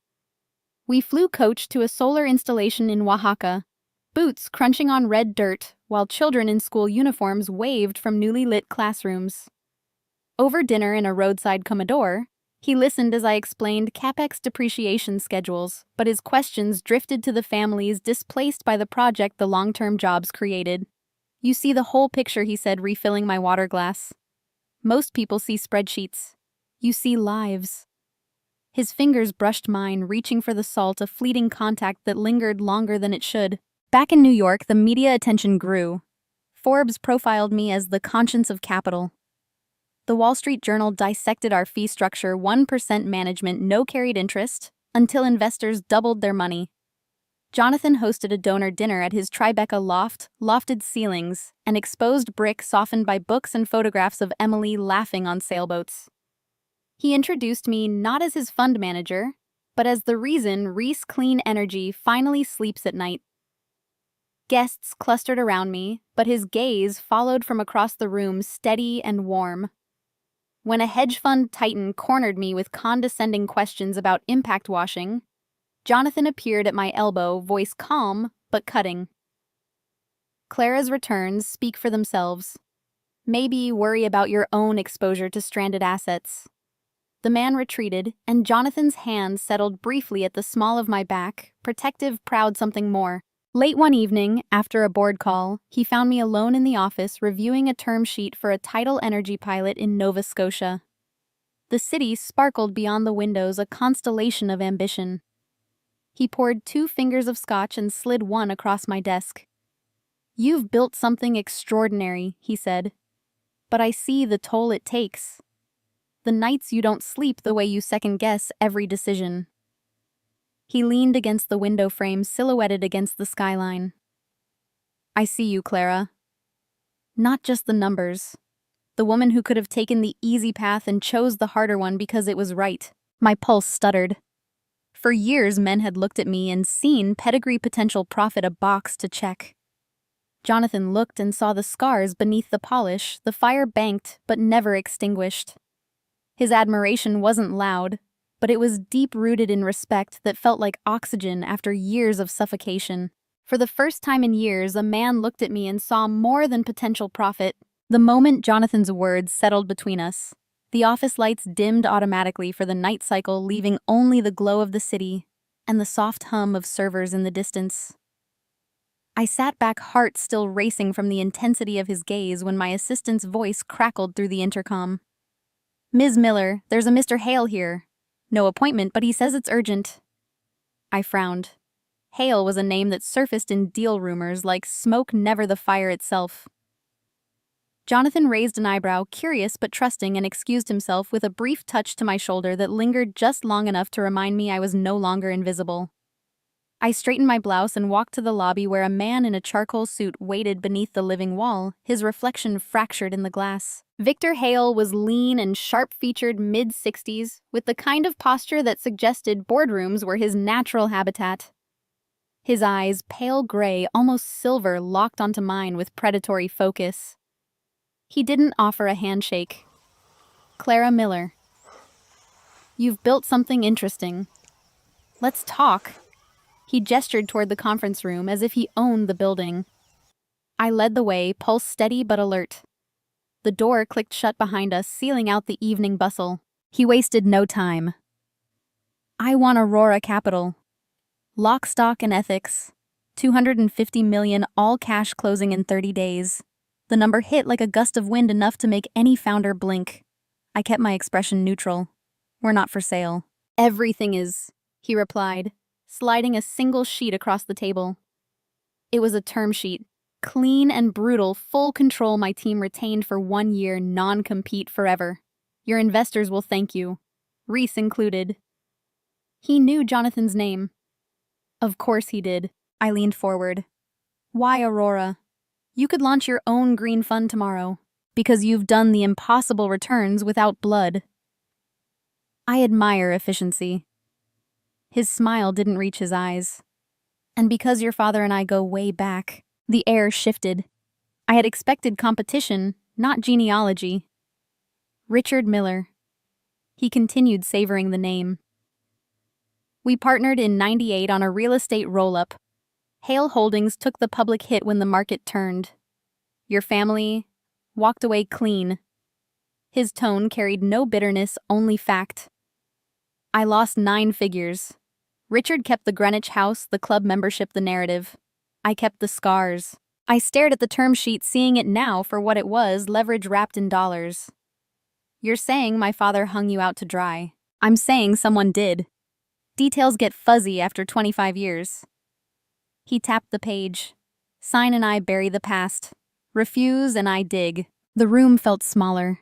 We flew coach to a solar installation in Oaxaca, boots crunching on red dirt, while children in school uniforms waved from newly lit classrooms. Over dinner in a roadside comedor, he listened as I explained CapEx depreciation schedules, but his questions drifted to the families displaced by the project, the long-term jobs created. "You see the whole picture," he said, refilling my water glass. "Most people see spreadsheets. You see lives." His fingers brushed mine, reaching for the salt, a fleeting contact that lingered longer than it should. Back in New York, the media attention grew. Forbes profiled me as the conscience of capital. The Wall Street Journal dissected our fee structure, 1% management, no carried interest, until investors doubled their money. Jonathan hosted a donor dinner at his Tribeca loft, lofted ceilings, and exposed brick softened by books and photographs of Emily laughing on sailboats. He introduced me not as his fund manager, but as the reason Reese Clean Energy finally sleeps at night. Guests clustered around me, but his gaze followed from across the room, steady and warm. When a hedge fund titan cornered me with condescending questions about impact washing, Jonathan appeared at my elbow, voice calm but cutting. Clara's returns speak for themselves. Maybe worry about your own exposure to stranded assets. The man retreated, and Jonathan's hand settled briefly at the small of my back, protective, proud something more. Late one evening, after a board call, he found me alone in the office reviewing a term sheet for a tidal energy pilot in Nova Scotia. The city sparkled beyond the windows, a constellation of ambition. He poured 2 fingers of scotch and slid one across my desk. "You've built something extraordinary," he said. "But I see the toll it takes. The nights you don't sleep the way you second-guess every decision." He leaned against the window frame, silhouetted against the skyline. "I see you, Clara. Not just the numbers. The woman who could have taken the easy path and chose the harder one because it was right." My pulse stuttered. For years, men had looked at me and seen pedigree potential profit a box to check. Jonathan looked and saw the scars beneath the polish, the fire banked but never extinguished. His admiration wasn't loud, but it was deep-rooted in respect that felt like oxygen after years of suffocation. For the first time in years, a man looked at me and saw more than potential profit. The moment Jonathan's words settled between us, the office lights dimmed automatically for the night cycle, leaving only the glow of the city and the soft hum of servers in the distance. I sat back, heart still racing from the intensity of his gaze, when my assistant's voice crackled through the intercom. "Ms. Miller, there's a Mr. Hale here. No appointment, but he says it's urgent." I frowned. Hale was a name that surfaced in deal rumors like smoke, never the fire itself. Jonathan raised an eyebrow, curious but trusting, and excused himself with a brief touch to my shoulder that lingered just long enough to remind me I was no longer invisible. I straightened my blouse and walked to the lobby, where a man in a charcoal suit waited beneath the living wall, his reflection fractured in the glass. Victor Hale was lean and sharp-featured, mid-60s, with the kind of posture that suggested boardrooms were his natural habitat. His eyes, pale gray, almost silver, locked onto mine with predatory focus. He didn't offer a handshake. "Clara Miller. You've built something interesting. Let's talk." He gestured toward the conference room as if he owned the building. I led the way, pulse steady but alert. The door clicked shut behind us, sealing out the evening bustle. He wasted no time. "I want Aurora Capital. Lock, stock, and ethics. 250 million, all cash, closing in 30 days. The number hit like a gust of wind, enough to make any founder blink. I kept my expression neutral. "We're not for sale." "Everything is," he replied, sliding a single sheet across the table. It was a term sheet. Clean and brutal, full control my team retained for 1 year, non-compete forever. Your investors will thank you. Reese included. He knew Jonathan's name. Of course he did. I leaned forward. "Why Aurora? You could launch your own green fund tomorrow, because you've done the impossible returns without blood." I admire efficiency. His smile didn't reach his eyes. "And because your father and I go way back." The air shifted. I had expected competition, not genealogy. "Richard Miller." He continued, savoring the name. "We partnered in '98 on a real estate roll-up. Hale Holdings took the public hit when the market turned. Your family walked away clean." His tone carried no bitterness, only fact. "I lost 9 figures. Richard kept the Greenwich house, the club membership, the narrative. I kept the scars." I stared at the term sheet, seeing it now for what it was, leverage wrapped in dollars. "You're saying my father hung you out to dry." "I'm saying someone did. Details get fuzzy after 25 years. He tapped the page. "Sign and I bury the past. Refuse and I dig." The room felt smaller.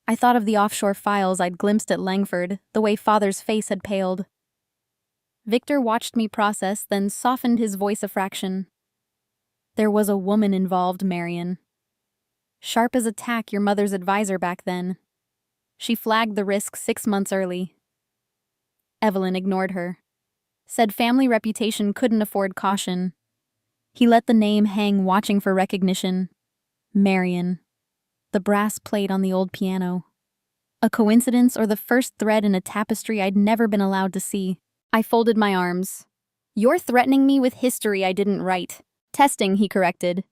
I thought of the offshore files I'd glimpsed at Langford, the way father's face had paled. Victor watched me process, then softened his voice a fraction. There was a woman involved, Marion. Sharp as a tack, your mother's advisor back then. She flagged the risk 6 months early. Evelyn ignored her. Said family reputation couldn't afford caution. He let the name hang, watching for recognition. Marion. The brass played on the old piano. A coincidence or the first thread in a tapestry I'd never been allowed to see? I folded my arms. You're threatening me with history I didn't write. Testing, he corrected.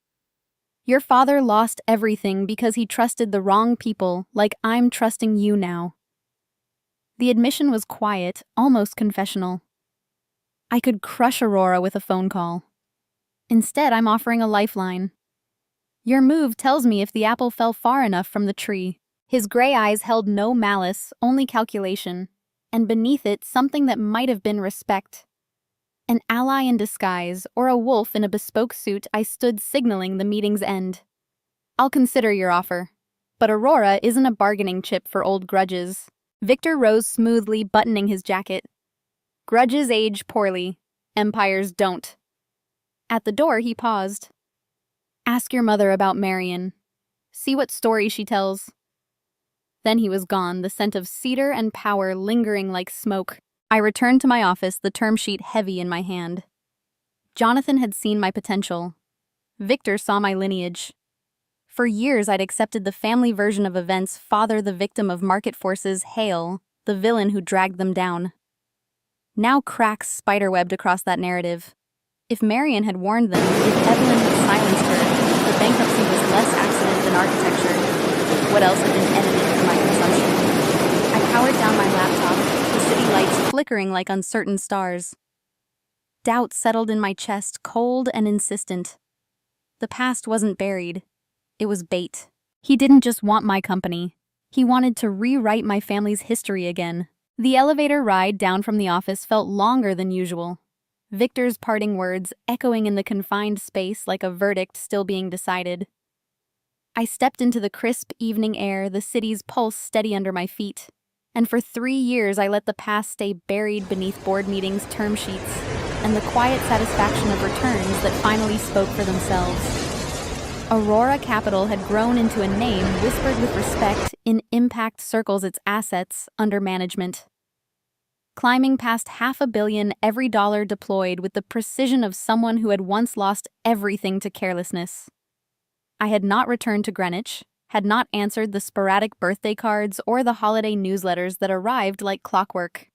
Your father lost everything because he trusted the wrong people, like I'm trusting you now. The admission was quiet, almost confessional. I could crush Aurora with a phone call. Instead, I'm offering a lifeline. Your move tells me if the apple fell far enough from the tree. His gray eyes held no malice, only calculation, and beneath it something that might have been respect. An ally in disguise, or a wolf in a bespoke suit, I stood signaling the meeting's end. I'll consider your offer. But Aurora isn't a bargaining chip for old grudges. Victor rose smoothly, buttoning his jacket. Grudges age poorly. Empires don't. At the door, he paused. Ask your mother about Marion. See what story she tells. Then he was gone, the scent of cedar and power lingering like smoke. I returned to my office, the term sheet heavy in my hand. Jonathan had seen my potential. Victor saw my lineage. For years, I'd accepted the family version of events, father the victim of market forces, Hale, the villain who dragged them down. Now cracks spiderwebbed across that narrative. If Marion had warned them, if Evelyn had silenced her, the bankruptcy was less accident than architecture. What else had been edited for my consumption? I powered down my laptop, the city lights flickering like uncertain stars. Doubt settled in my chest, cold and insistent. The past wasn't buried. It was bait. He didn't just want my company. He wanted to rewrite my family's history again. The elevator ride down from the office felt longer than usual. Victor's parting words echoing in the confined space like a verdict still being decided. I stepped into the crisp evening air, the city's pulse steady under my feet. And for 3 years I let the past stay buried beneath board meetings, term sheets, and the quiet satisfaction of returns that finally spoke for themselves. Aurora Capital had grown into a name whispered with respect in impact circles, its assets under management. Climbing past $500 million, every dollar deployed with the precision of someone who had once lost everything to carelessness. I had not returned to Greenwich, had not answered the sporadic birthday cards or the holiday newsletters that arrived like clockwork.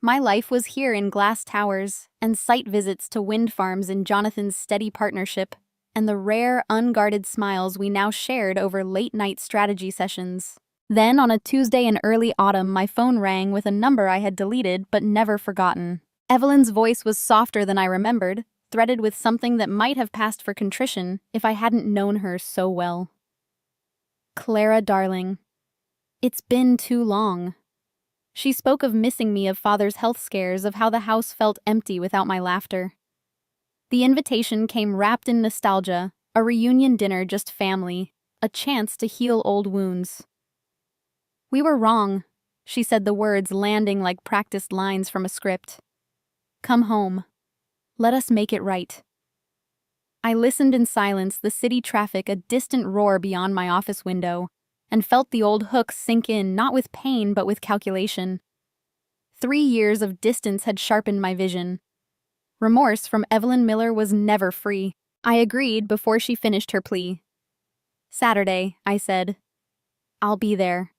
My life was here in glass towers and site visits to wind farms in Jonathan's steady partnership, and the rare, unguarded smiles we now shared over late-night strategy sessions. Then, on a Tuesday in early autumn, my phone rang with a number I had deleted but never forgotten. Evelyn's voice was softer than I remembered, threaded with something that might have passed for contrition if I hadn't known her so well. Clara, darling. It's been too long. She spoke of missing me, of father's health scares, of how the house felt empty without my laughter. The invitation came wrapped in nostalgia, a reunion dinner, just family, a chance to heal old wounds. We were wrong, she said, the words landing like practiced lines from a script. Come home. Let us make it right. I listened in silence, the city traffic a distant roar beyond my office window, and felt the old hook sink in, not with pain but with calculation. 3 years of distance had sharpened my vision. Remorse from Evelyn Miller was never free. I agreed before she finished her plea. Saturday, I said. I'll be there.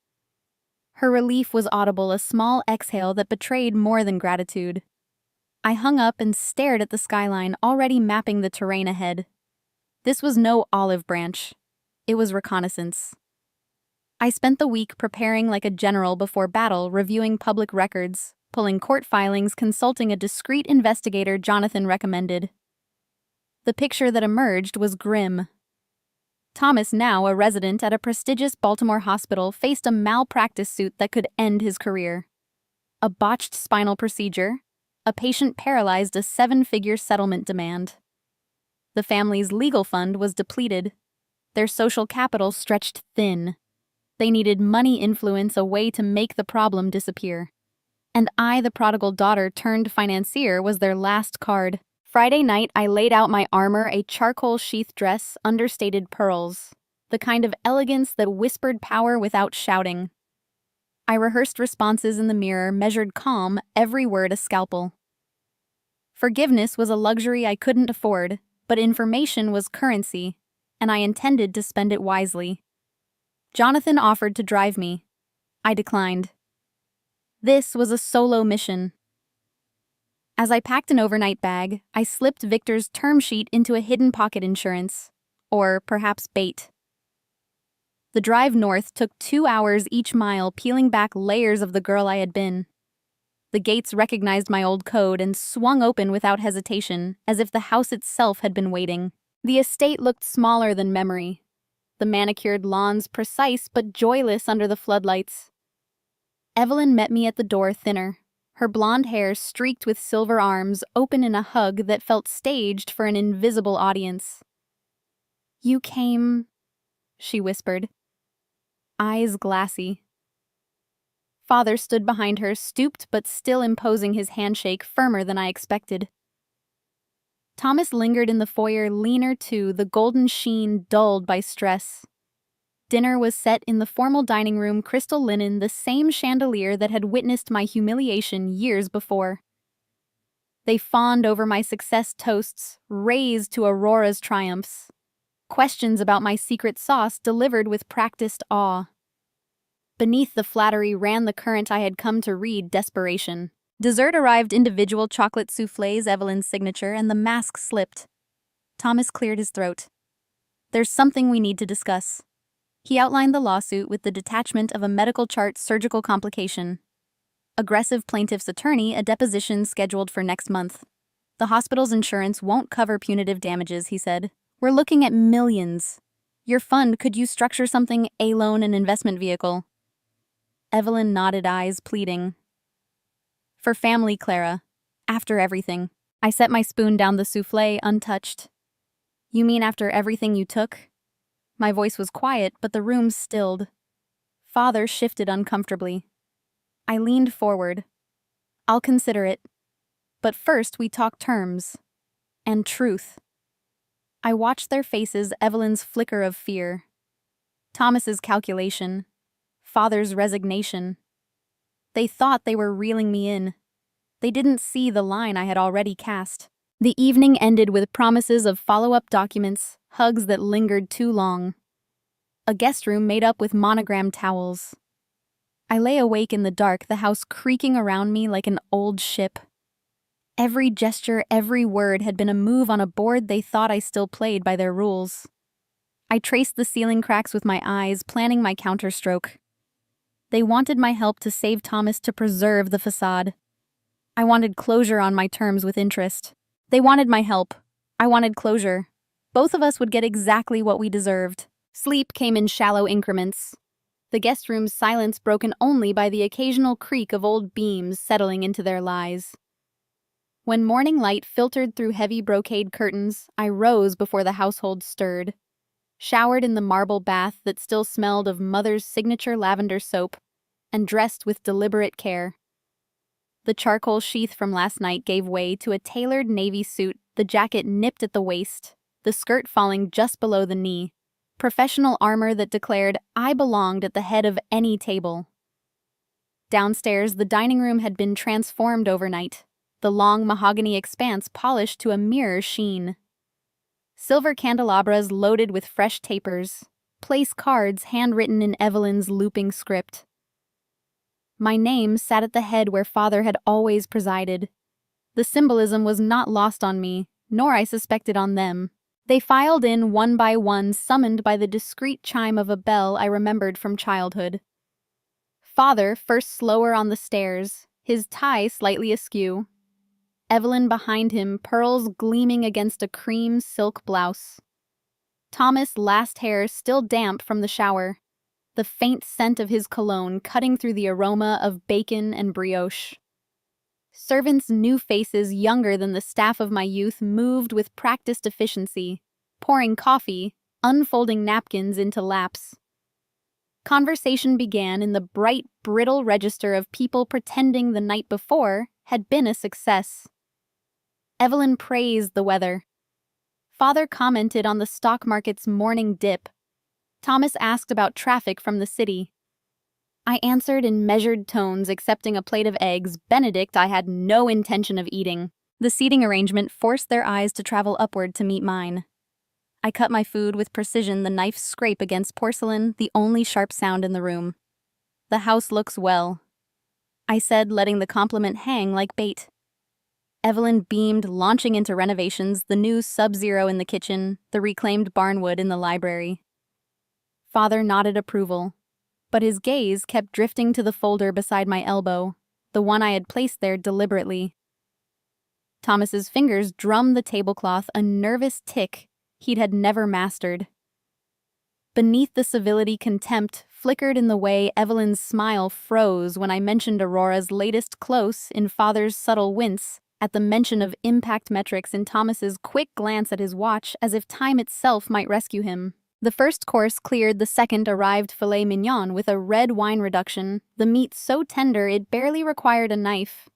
Her relief was audible, a small exhale that betrayed more than gratitude. I hung up and stared at the skyline, already mapping the terrain ahead. This was no olive branch. It was reconnaissance. I spent the week preparing like a general before battle, reviewing public records, pulling court filings, consulting a discreet investigator Jonathan recommended. The picture that emerged was grim. Thomas, now a resident at a prestigious Baltimore hospital, faced a malpractice suit that could end his career. A botched spinal procedure, a patient paralyzed, a 7-figure settlement demand. The family's legal fund was depleted. Their social capital stretched thin. They needed money, influence, a way to make the problem disappear. And I, the prodigal daughter turned financier, was their last card. Friday night, I laid out my armor, a charcoal sheath dress, understated pearls. The kind of elegance that whispered power without shouting. I rehearsed responses in the mirror, measured calm, every word a scalpel. Forgiveness was a luxury I couldn't afford, but information was currency, and I intended to spend it wisely. Jonathan offered to drive me. I declined. This was a solo mission. As I packed an overnight bag, I slipped Victor's term sheet into a hidden pocket insurance, or perhaps bait. The drive north took 2 hours each mile, peeling back layers of the girl I had been. The gates recognized my old code and swung open without hesitation, as if the house itself had been waiting. The estate looked smaller than memory, the manicured lawns precise but joyless under the floodlights. Evelyn met me at the door, thinner, her blonde hair streaked with silver arms, open in a hug that felt staged for an invisible audience. "You came," she whispered, eyes glassy. Father stood behind her, stooped but still imposing his handshake firmer than I expected. Thomas lingered in the foyer, leaner too, the golden sheen dulled by stress. Dinner was set in the formal dining room, crystal linen, the same chandelier that had witnessed my humiliation years before. They fawned over my success toasts, raised to Aurora's triumphs. Questions about my secret sauce delivered with practiced awe. Beneath the flattery ran the current I had come to read, desperation. Dessert arrived, individual chocolate soufflés, Evelyn's signature, and the mask slipped. Thomas cleared his throat. "There's something we need to discuss." He outlined the lawsuit with the detachment of a medical chart, surgical complication. Aggressive plaintiff's attorney, a deposition scheduled for next month. "The hospital's insurance won't cover punitive damages," he said. "We're looking at millions. Your fund, could you structure something, a loan and investment vehicle?" Evelyn nodded, eyes pleading. "For family, Clara. After everything." I set my spoon down the soufflé, untouched. "You mean after everything you took?" My voice was quiet, but the room stilled. Father shifted uncomfortably. I leaned forward. "I'll consider it. But first we talk terms. And truth." I watched their faces, Evelyn's flicker of fear. Thomas's calculation. Father's resignation. They thought they were reeling me in. They didn't see the line I had already cast. The evening ended with promises of follow-up documents, hugs that lingered too long. A guest room made up with monogrammed towels. I lay awake in the dark, the house creaking around me like an old ship. Every gesture, every word had been a move on a board they thought I still played by their rules. I traced the ceiling cracks with my eyes, planning my counterstroke. They wanted my help to save Thomas, to preserve the facade. I wanted closure on my terms with interest. They wanted my help. I wanted closure. Both of us would get exactly what we deserved. Sleep came in shallow increments. The guest room's silence broken only by the occasional creak of old beams settling into their lies. When morning light filtered through heavy brocade curtains, I rose before the household stirred. Showered in the marble bath that still smelled of Mother's signature lavender soap, and dressed with deliberate care. The charcoal sheath from last night gave way to a tailored navy suit, the jacket nipped at the waist, the skirt falling just below the knee. Professional armor that declared I belonged at the head of any table. Downstairs, the dining room had been transformed overnight, the long mahogany expanse polished to a mirror sheen. Silver candelabras loaded with fresh tapers, place cards handwritten in Evelyn's looping script. My name sat at the head where Father had always presided. The symbolism was not lost on me, nor I suspected on them. They filed in one by one, summoned by the discreet chime of a bell I remembered from childhood. Father first slower on the stairs, his tie slightly askew. Evelyn behind him, pearls gleaming against a cream silk blouse. Thomas, last hair still damp from the shower, the faint scent of his cologne cutting through the aroma of bacon and brioche. Servants' new faces, younger than the staff of my youth, moved with practiced efficiency, pouring coffee, unfolding napkins into laps. Conversation began in the bright, brittle register of people pretending the night before had been a success. Evelyn praised the weather. Father commented on the stock market's morning dip. Thomas asked about traffic from the city. I answered in measured tones, accepting a plate of eggs Benedict I had no intention of eating. The seating arrangement forced their eyes to travel upward to meet mine. I cut my food with precision, the knife's scrape against porcelain, the only sharp sound in the room. The house looks well, I said, letting the compliment hang like bait. Evelyn beamed, launching into renovations, the new Sub-Zero in the kitchen, the reclaimed barnwood in the library. Father nodded approval, but his gaze kept drifting to the folder beside my elbow, the one I had placed there deliberately. Thomas's fingers drummed the tablecloth, a nervous tick had never mastered. Beneath the civility, contempt flickered in the way Evelyn's smile froze when I mentioned Aurora's latest close, in Father's subtle wince at the mention of impact metrics, in Thomas's quick glance at his watch as if time itself might rescue him. The first course cleared, the second arrived filet mignon with a red wine reduction, the meat so tender it barely required a knife.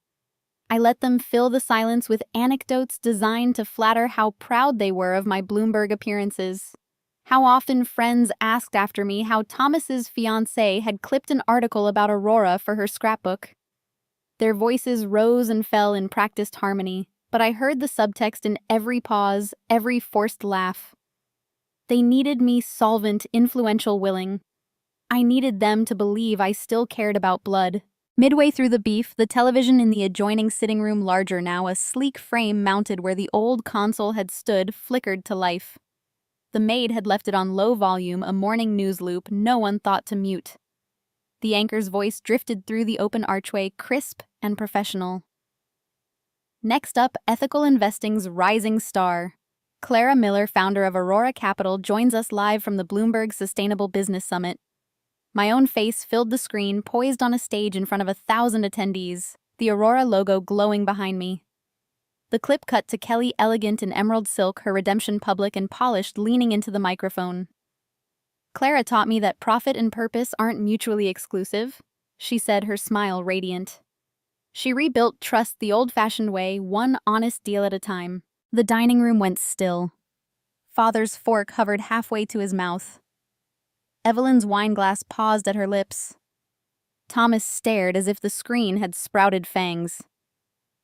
I let them fill the silence with anecdotes designed to flatter how proud they were of my Bloomberg appearances. How often friends asked after me, how Thomas's fiancée had clipped an article about Aurora for her scrapbook. Their voices rose and fell in practiced harmony, but I heard the subtext in every pause, every forced laugh. They needed me solvent, influential, willing. I needed them to believe I still cared about blood. Midway through the beef, the television in the adjoining sitting room, larger now, a sleek frame mounted where the old console had stood, flickered to life. The maid had left it on low volume, a morning news loop no one thought to mute. The anchor's voice drifted through the open archway, crisp and professional. Next up, ethical investing's rising star. Clara Miller, founder of Aurora Capital, joins us live from the Bloomberg Sustainable Business Summit. My own face filled the screen, poised on a stage in front of 1,000 attendees, the Aurora logo glowing behind me. The clip cut to Kelly, elegant in emerald silk, her redemption public and polished, leaning into the microphone. Clara taught me that profit and purpose aren't mutually exclusive, she said, her smile radiant. She rebuilt trust the old-fashioned way, one honest deal at a time. The dining room went still. Father's fork hovered halfway to his mouth. Evelyn's wineglass paused at her lips. Thomas stared as if the screen had sprouted fangs.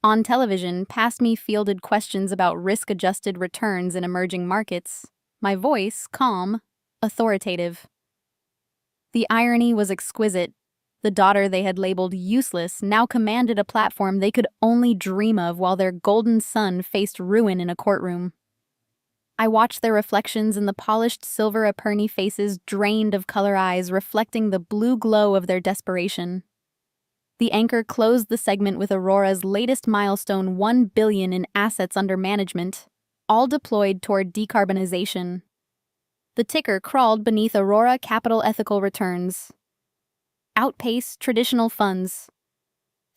On television, past me fielded questions about risk-adjusted returns in emerging markets, my voice calm, authoritative. The irony was exquisite. The daughter they had labeled useless now commanded a platform they could only dream of, while their golden son faced ruin in a courtroom. I watched their reflections in the polished silver Aperni faces, drained of color eyes reflecting the blue glow of their desperation. The anchor closed the segment with Aurora's latest milestone, $1 billion in assets under management, all deployed toward decarbonization. The ticker crawled beneath Aurora Capital ethical returns. Outpace traditional funds.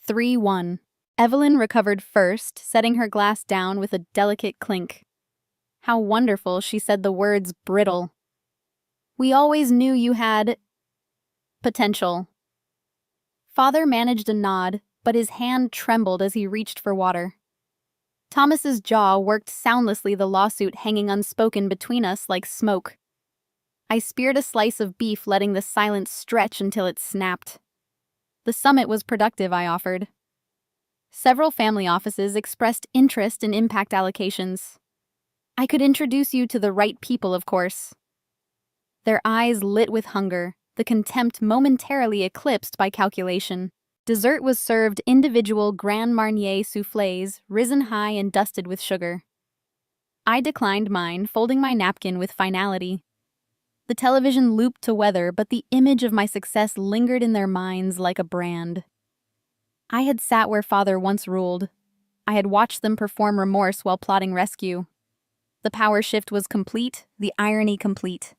3-1. Evelyn recovered first, setting her glass down with a delicate clink. How wonderful, she said, the words brittle. We always knew you had potential. Father managed a nod, but his hand trembled as he reached for water. Thomas's jaw worked soundlessly, the lawsuit hanging unspoken between us like smoke. I speared a slice of beef, letting the silence stretch until it snapped. The summit was productive, I offered. Several family offices expressed interest in impact allocations. I could introduce you to the right people, of course. Their eyes lit with hunger, the contempt momentarily eclipsed by calculation. Dessert was served, individual Grand Marnier soufflés, risen high and dusted with sugar. I declined mine, folding my napkin with finality. The television looped to weather, but the image of my success lingered in their minds like a brand. I had sat where Father once ruled. I had watched them perform remorse while plotting rescue. The power shift was complete, the irony complete.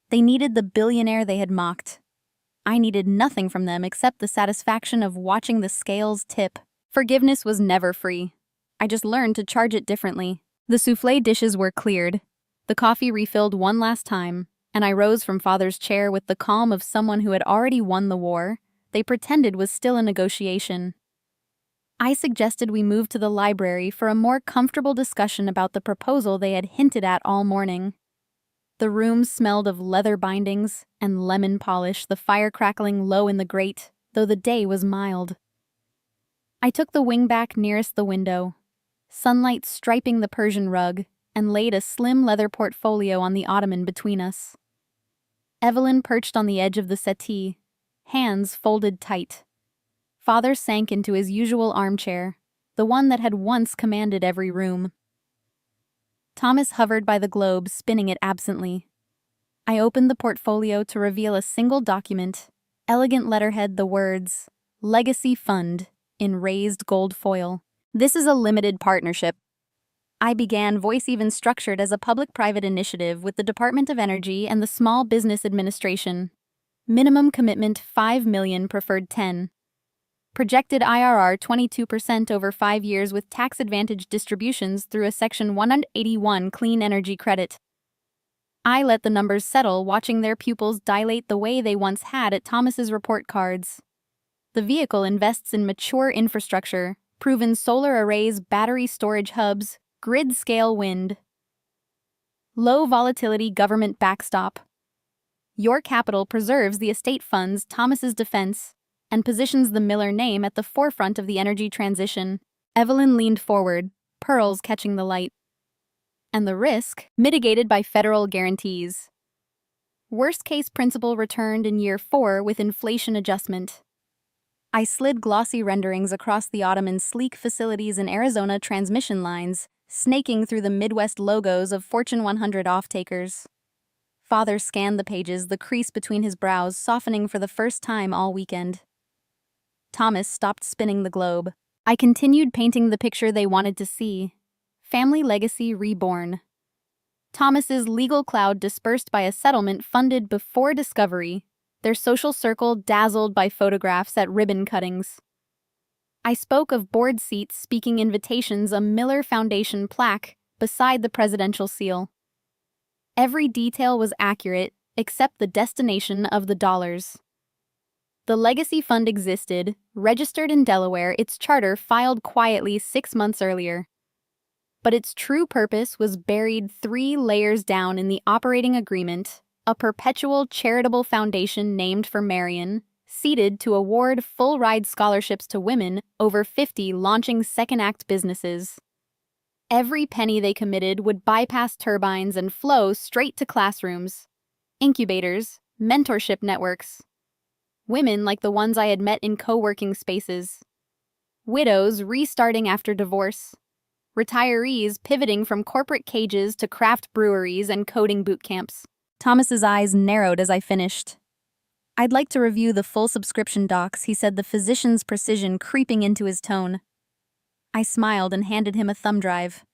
They needed the billionaire they had mocked. I needed nothing from them except the satisfaction of watching the scales tip. Forgiveness was never free. I just learned to charge it differently. The soufflé dishes were cleared. The coffee refilled one last time, and I rose from Father's chair with the calm of someone who had already won the war they pretended was still a negotiation. I suggested we move to the library for a more comfortable discussion about the proposal they had hinted at all morning. The room smelled of leather bindings and lemon polish, the fire crackling low in the grate, though the day was mild. I took the wingback nearest the window, sunlight striping the Persian rug, and laid a slim leather portfolio on the ottoman between us. Evelyn perched on the edge of the settee, hands folded tight. Father sank into his usual armchair, the one that had once commanded every room. Thomas hovered by the globe, spinning it absently. I opened the portfolio to reveal a single document, elegant letterhead, the words, "Legacy Fund," in raised gold foil. "This is a limited partnership," I began, voice even structured as a public-private initiative with the Department of Energy and the Small Business Administration. Minimum commitment $5 million, preferred 10. Projected IRR 22% over 5 years with tax-advantaged distributions through a Section 181 clean energy credit. I let the numbers settle, watching their pupils dilate the way they once had at Thomas's report cards. The vehicle invests in mature infrastructure, proven solar arrays, battery storage hubs, grid-scale wind. Low volatility government backstop. Your capital preserves the estate funds Thomas's defense and positions the Miller name at the forefront of the energy transition. Evelyn leaned forward, pearls catching the light. And the risk, mitigated by federal guarantees. Worst-case principal returned in year 4 with inflation adjustment. I slid glossy renderings across the ottoman's sleek facilities in Arizona, transmission lines, snaking through the Midwest logos of Fortune 100 off-takers. Father scanned the pages, the crease between his brows softening for the first time all weekend. Thomas stopped spinning the globe. I continued painting the picture they wanted to see. Family legacy reborn. Thomas's legal cloud dispersed by a settlement funded before discovery, their social circle dazzled by photographs at ribbon cuttings. I spoke of board seats, speaking invitations, a Miller Foundation plaque beside the presidential seal. Every detail was accurate, except the destination of the dollars. The legacy fund existed, registered in Delaware, its charter filed quietly 6 months earlier. But its true purpose was buried 3 layers down in the operating agreement, a perpetual charitable foundation named for Marion, seated to award full-ride scholarships to women over 50 launching second-act businesses. Every penny they committed would bypass turbines and flow straight to classrooms, incubators, mentorship networks. Women like the ones I had met in co-working spaces. Widows restarting after divorce. Retirees pivoting from corporate cages to craft breweries and coding boot camps. Thomas's eyes narrowed as I finished. "I'd like to review the full subscription docs," he said, the physician's precision creeping into his tone. I smiled and handed him a thumb drive.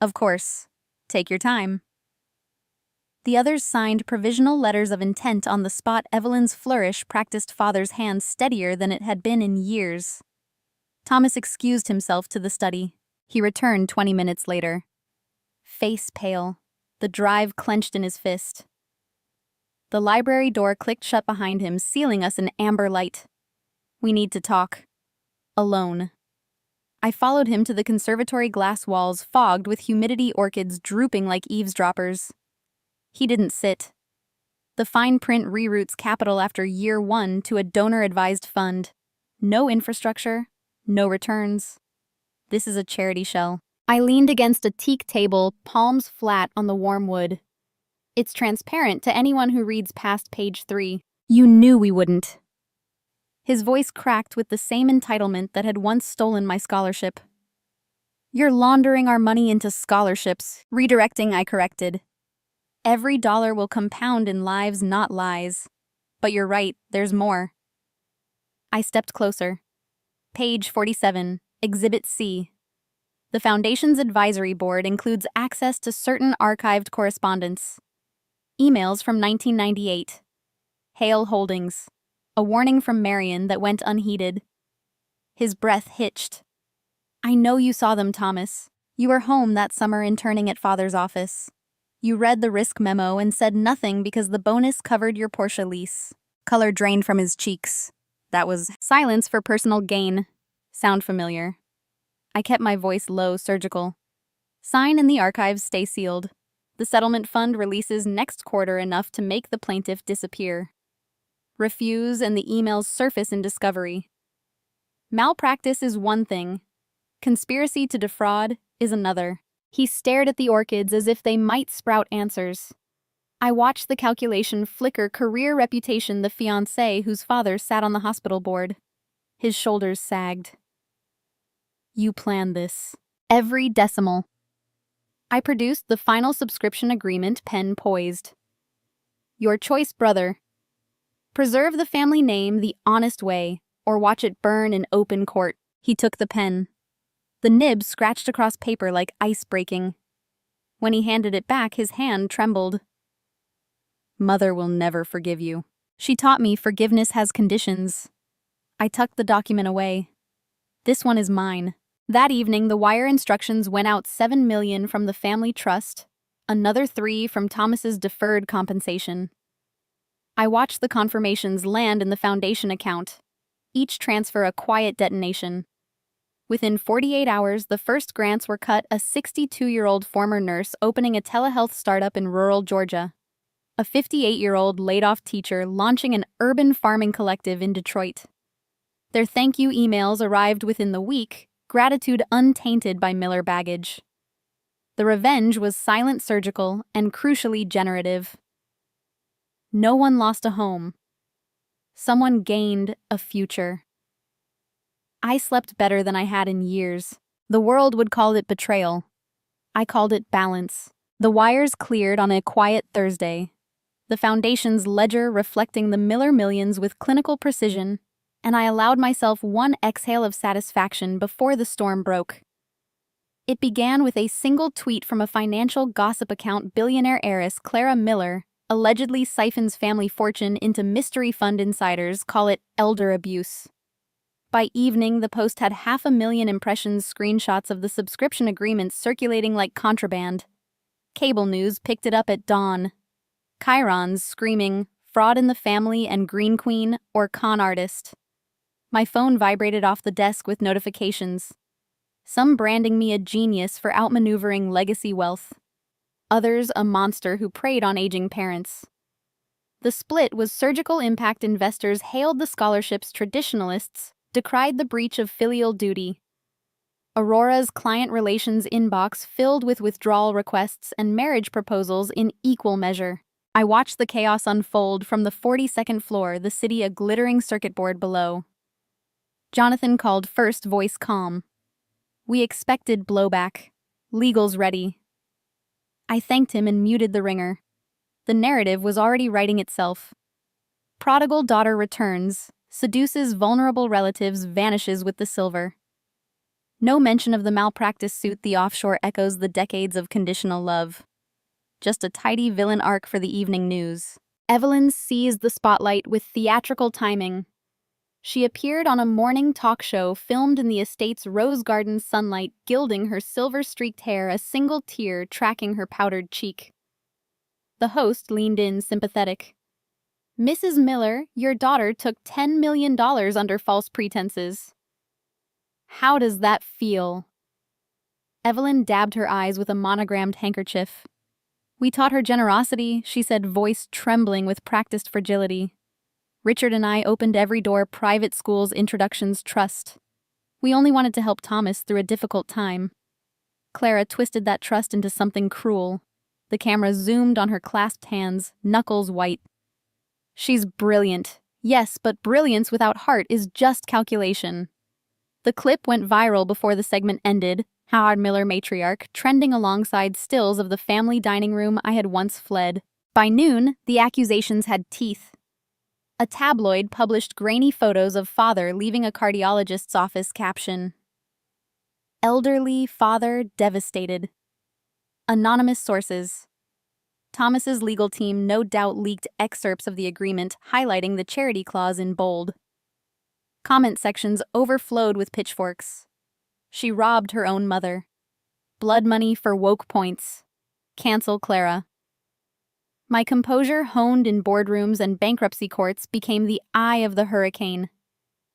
"Of course. Take your time." The others signed provisional letters of intent on the spot. Evelyn's flourish practiced Father's hand steadier than it had been in years. Thomas excused himself to the study. He returned 20 minutes later. Face pale, the drive clenched in his fist. The library door clicked shut behind him, sealing us in amber light. "We need to talk. Alone." I followed him to the conservatory glass walls fogged with humidity, orchids drooping like eavesdroppers. He didn't sit. The fine print reroutes capital after year 1 to a donor-advised fund. No infrastructure, no returns. This is a charity shell. I leaned against a teak table, palms flat on the warm wood. It's transparent to anyone who reads past page 3. "You knew we wouldn't." His voice cracked with the same entitlement that had once stolen my scholarship. "You're laundering our money into scholarships." "Redirecting," I corrected. "Every dollar will compound in lives, not lies. But you're right, there's more." I stepped closer. Page 47, Exhibit C. The Foundation's advisory board includes access to certain archived correspondence. Emails from 1998. Hale Holdings. A warning from Marion that went unheeded. His breath hitched. "I know you saw them, Thomas. You were home that summer interning at Father's office." You read the risk memo and said nothing because the bonus covered your Porsche lease. Color drained from his cheeks. That was silence for personal gain. Sound familiar? I kept my voice low, surgical. Sign in the archives, stay sealed. The settlement fund releases next quarter enough to make the plaintiff disappear. Refuse and the emails surface in discovery. Malpractice is one thing. Conspiracy to defraud is another. He stared at the orchids as if they might sprout answers. I watched the calculation flicker career reputation the fiancé whose father sat on the hospital board. His shoulders sagged. You planned this. Every decimal. I produced the final subscription agreement, pen poised. Your choice, brother. Preserve the family name the honest way, or watch it burn in open court. He took the pen. The nib scratched across paper like ice breaking. When he handed it back, his hand trembled. Mother will never forgive you. She taught me forgiveness has conditions. I tucked the document away. This one is mine. That evening, the wire instructions went out $7 million from the family trust, another $3 million from Thomas's deferred compensation. I watched the confirmations land in the foundation account, each transfer a quiet detonation. Within 48 hours, the first grants were cut, a 62-year-old former nurse opening a telehealth startup in rural Georgia, a 58-year-old laid-off teacher launching an urban farming collective in Detroit. Their thank you emails arrived within the week, gratitude untainted by Miller baggage. The revenge was silent, surgical, and crucially generative. No one lost a home. Someone gained a future. I slept better than I had in years. The world would call it betrayal. I called it balance. The wires cleared on a quiet Thursday. The foundation's ledger reflecting the Miller millions with clinical precision, and I allowed myself one exhale of satisfaction before the storm broke. It began with a single tweet from a financial gossip account. Billionaire heiress Clara Miller allegedly siphons family fortune into mystery fund insiders, call it elder abuse. By evening, the post had 500,000 impressions, screenshots of the subscription agreements circulating like contraband. Cable news picked it up at dawn. Chyrons screaming, fraud in the family and green queen or con artist. My phone vibrated off the desk with notifications. Some branding me a genius for outmaneuvering legacy wealth. Others a monster who preyed on aging parents. The split was surgical. Impact investors hailed the scholarship's traditionalists, decried the breach of filial duty. Aurora's client relations inbox filled with withdrawal requests and marriage proposals in equal measure. I watched the chaos unfold from the 42nd floor, the city a glittering circuit board below. Jonathan called first, voice calm. We expected blowback. Legal's ready. I thanked him and muted the ringer. The narrative was already writing itself. Prodigal daughter returns, seduces vulnerable relatives, vanishes with the silver. No mention of the malpractice suit. The offshore echoes the decades of conditional love. Just a tidy villain arc for the evening news. Evelyn seized the spotlight with theatrical timing. She appeared on a morning talk show filmed in the estate's rose garden sunlight, gilding her silver-streaked hair, a single tear tracking her powdered cheek. The host leaned in, sympathetic. Mrs. Miller, your daughter took $10 million under false pretenses. How does that feel? Evelyn dabbed her eyes with a monogrammed handkerchief. We taught her generosity, she said, voice trembling with practiced fragility. Richard and I opened every door, private schools, introductions, trust. We only wanted to help Thomas through a difficult time. Clara twisted that trust into something cruel. The camera zoomed on her clasped hands, knuckles white. She's brilliant. Yes, but brilliance without heart is just calculation. The clip went viral before the segment ended, Howard Miller matriarch, trending alongside stills of the family dining room I had once fled. By noon, the accusations had teeth. A tabloid published grainy photos of father leaving a cardiologist's office, caption. Elderly father devastated. Anonymous sources. Thomas's legal team no doubt leaked excerpts of the agreement, highlighting the charity clause in bold. Comment sections overflowed with pitchforks. She robbed her own mother. Blood money for woke points. Cancel Clara. My composure, honed in boardrooms and bankruptcy courts, became the eye of the hurricane.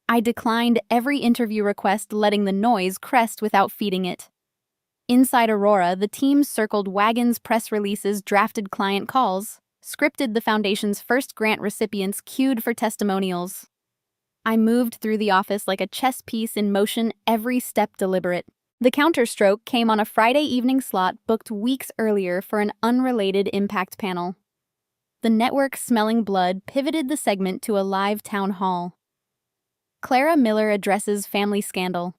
I declined every interview request, letting the noise crest without feeding it. Inside Aurora, the team circled wagons, press releases, drafted client calls, scripted the foundation's first grant recipients, queued for testimonials. I moved through the office like a chess piece in motion, every step deliberate. The counterstroke came on a Friday evening slot booked weeks earlier for an unrelated impact panel. The network, smelling blood, pivoted the segment to a live town hall. Clara Miller addresses family scandal.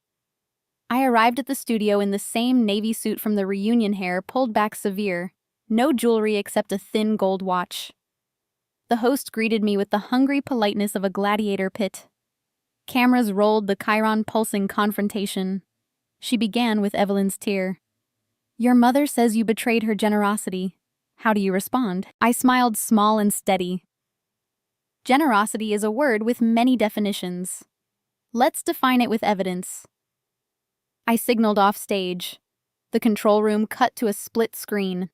I arrived at the studio in the same navy suit from the reunion, hair pulled back severe, no jewelry except a thin gold watch. The host greeted me with the hungry politeness of a gladiator pit. Cameras rolled, the chyron pulsing confrontation. She began with Evelyn's tear. "Your mother says you betrayed her generosity. How do you respond?" I smiled, small and steady. Generosity is a word with many definitions. Let's define it with evidence. I signaled off stage. The control room cut to a split screen.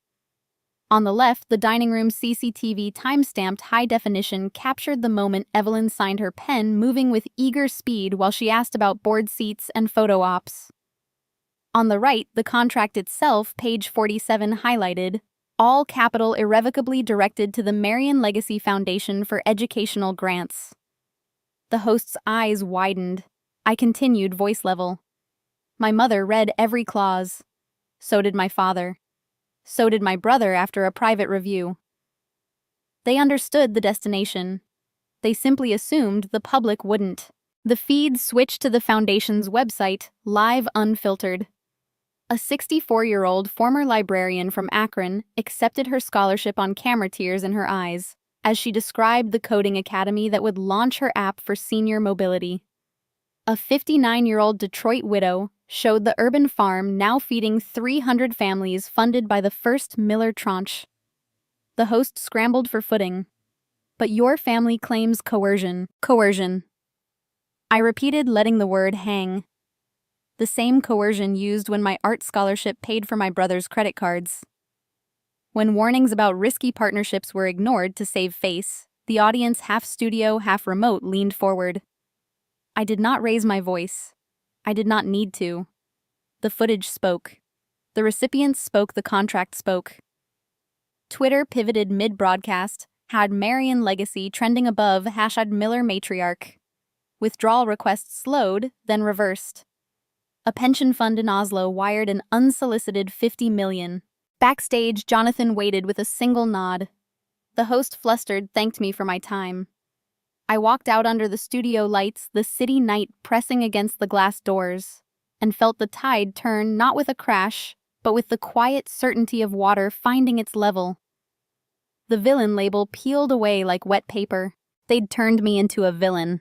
On the left, the dining room CCTV, time-stamped high definition, captured the moment Evelyn signed her pen, moving with eager speed while she asked about board seats and photo ops. On the right, the contract itself, page 47, highlighted, all capital irrevocably directed to the Marion Legacy Foundation for Educational Grants. The host's eyes widened. I continued, voice level. My mother read every clause. So did my father. So did my brother after a private review. They understood the destination. They simply assumed the public wouldn't. The feed switched to the foundation's website, live, unfiltered. A 64-year-old former librarian from Akron accepted her scholarship on camera, tears in her eyes, as she described the coding academy that would launch her app for senior mobility. A 59-year-old Detroit widow showed the urban farm now feeding 300 families, funded by the first Miller tranche. The host scrambled for footing. "But your family claims coercion." Coercion. I repeated, letting the word hang. The same coercion used when my art scholarship paid for my brother's credit cards. When warnings about risky partnerships were ignored to save face, the audience, half studio, half remote, leaned forward. I did not raise my voice. I did not need to. The footage spoke. The recipients spoke, the contract spoke. Twitter pivoted mid-broadcast, had Marion Legacy trending above, hashtag Miller matriarch. Withdrawal requests slowed, then reversed. A pension fund in Oslo wired an unsolicited $50 million. Backstage, Jonathan waited with a single nod. The host, flustered, thanked me for my time. I walked out under the studio lights, the city night pressing against the glass doors, and felt the tide turn, not with a crash, but with the quiet certainty of water finding its level. The villain label peeled away like wet paper. They'd turned me into a villain.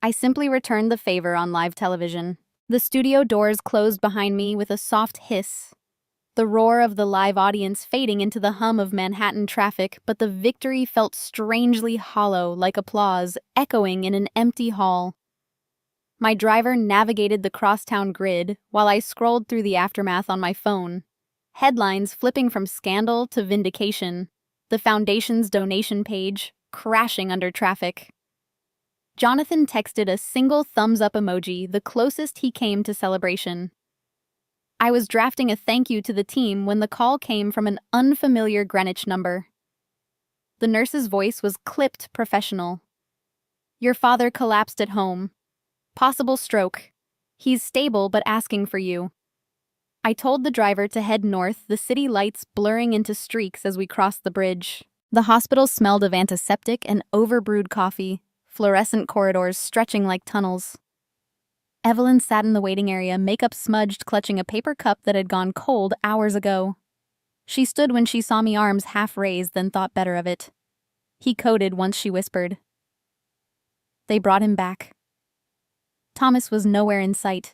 I simply returned the favor on live television. The studio doors closed behind me with a soft hiss. The roar of the live audience fading into the hum of Manhattan traffic, but the victory felt strangely hollow, like applause, echoing in an empty hall. My driver navigated the crosstown grid while I scrolled through the aftermath on my phone. Headlines flipping from scandal to vindication. The foundation's donation page crashing under traffic. Jonathan texted a single thumbs-up emoji, the closest he came to celebration. I was drafting a thank you to the team when the call came from an unfamiliar Greenwich number. The nurse's voice was clipped professional. "Your father collapsed at home. Possible stroke. He's stable but asking for you." I told the driver to head north, the city lights blurring into streaks as we crossed the bridge. The hospital smelled of antiseptic and overbrewed coffee, fluorescent corridors stretching like tunnels. Evelyn sat in the waiting area, makeup smudged, clutching a paper cup that had gone cold hours ago. She stood when she saw me, arms half raised, then thought better of it. He coded once she whispered. They brought him back. Thomas was nowhere in sight.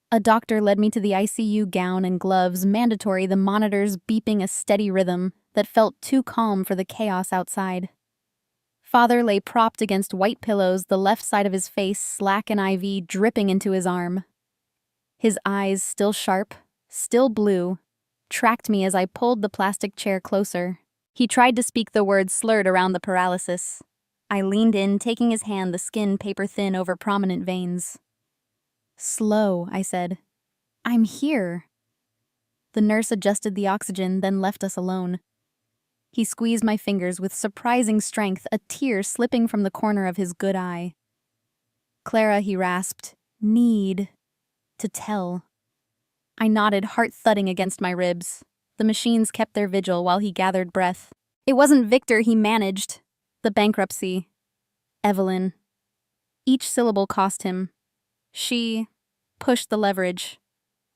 A doctor led me to the ICU, gown and gloves, mandatory, the monitors beeping a steady rhythm that felt too calm for the chaos outside. Father lay propped against white pillows, the left side of his face slack and IV dripping into his arm. His eyes, still sharp, still blue, tracked me as I pulled the plastic chair closer. He tried to speak the words slurred around the paralysis. I leaned in, taking his hand, the skin paper thin over prominent veins. Slow, I said. I'm here. The nurse adjusted the oxygen, then left us alone. He squeezed my fingers with surprising strength, a tear slipping from the corner of his good eye. Clara, he rasped, need to tell. I nodded, heart thudding against my ribs. The machines kept their vigil while he gathered breath. It wasn't Victor he managed. The bankruptcy. Evelyn. Each syllable cost him. She pushed the leverage.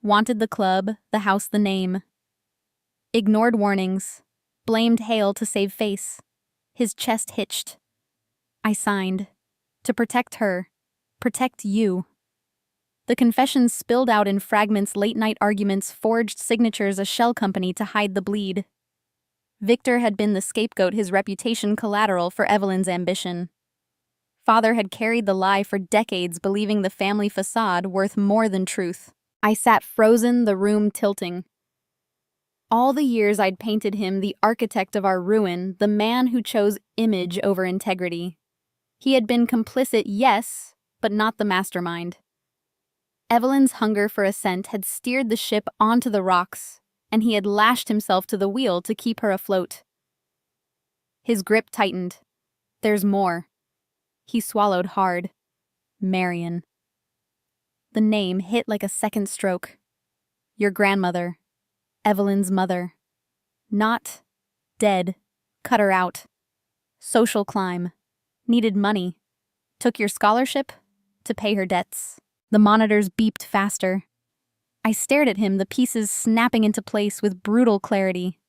Wanted the club, the house, the name. Ignored warnings. Blamed Hale to save face. His chest hitched. I signed. To protect her. Protect you. The confessions spilled out in fragments, late-night arguments, forged signatures, a shell company to hide the bleed. Victor had been the scapegoat, his reputation collateral for Evelyn's ambition. Father had carried the lie for decades, believing the family facade worth more than truth. I sat frozen, the room tilting. All the years I'd painted him the architect of our ruin, the man who chose image over integrity. He had been complicit, yes, but not the mastermind. Evelyn's hunger for ascent had steered the ship onto the rocks, and he had lashed himself to the wheel to keep her afloat. His grip tightened. There's more. He swallowed hard. Marion. The name hit like a second stroke. Your grandmother. Evelyn's mother. Not dead. Cut her out. Social climb. Needed money. Took your scholarship to pay her debts. The monitors beeped faster. I stared at him, the pieces snapping into place with brutal clarity.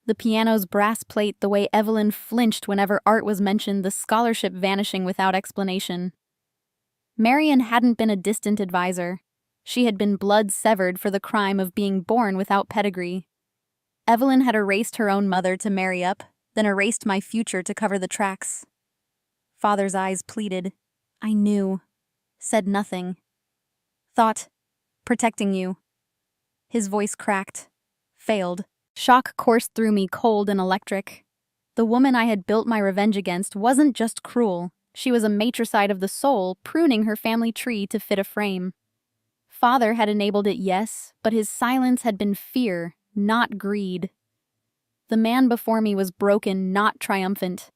The piano's brass plate, the way Evelyn flinched whenever art was mentioned, the scholarship vanishing without explanation. Marion hadn't been a distant advisor. She had been blood severed for the crime of being born without pedigree. Evelyn had erased her own mother to marry up, then erased my future to cover the tracks. Father's eyes pleaded. I knew. Said nothing. Thought, protecting you. His voice cracked. Failed. Shock coursed through me, cold and electric. The woman I had built my revenge against wasn't just cruel. She was a matricide of the soul, pruning her family tree to fit a frame. Father had enabled it, yes, but his silence had been fear, not greed. The man before me was broken, not triumphant.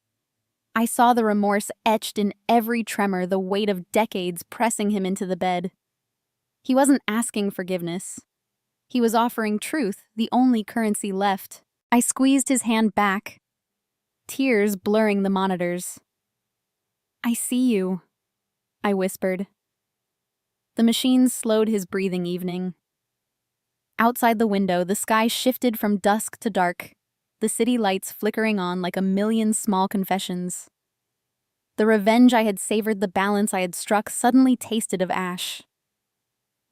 I saw the remorse etched in every tremor, the weight of decades pressing him into the bed. He wasn't asking forgiveness. He was offering truth, the only currency left. I squeezed his hand back, tears blurring the monitors. I see you, I whispered. The machines slowed his breathing evening. Outside the window, the sky shifted from dusk to dark, the city lights flickering on like a million small confessions. The revenge I had savored, the balance I had struck, suddenly tasted of ash.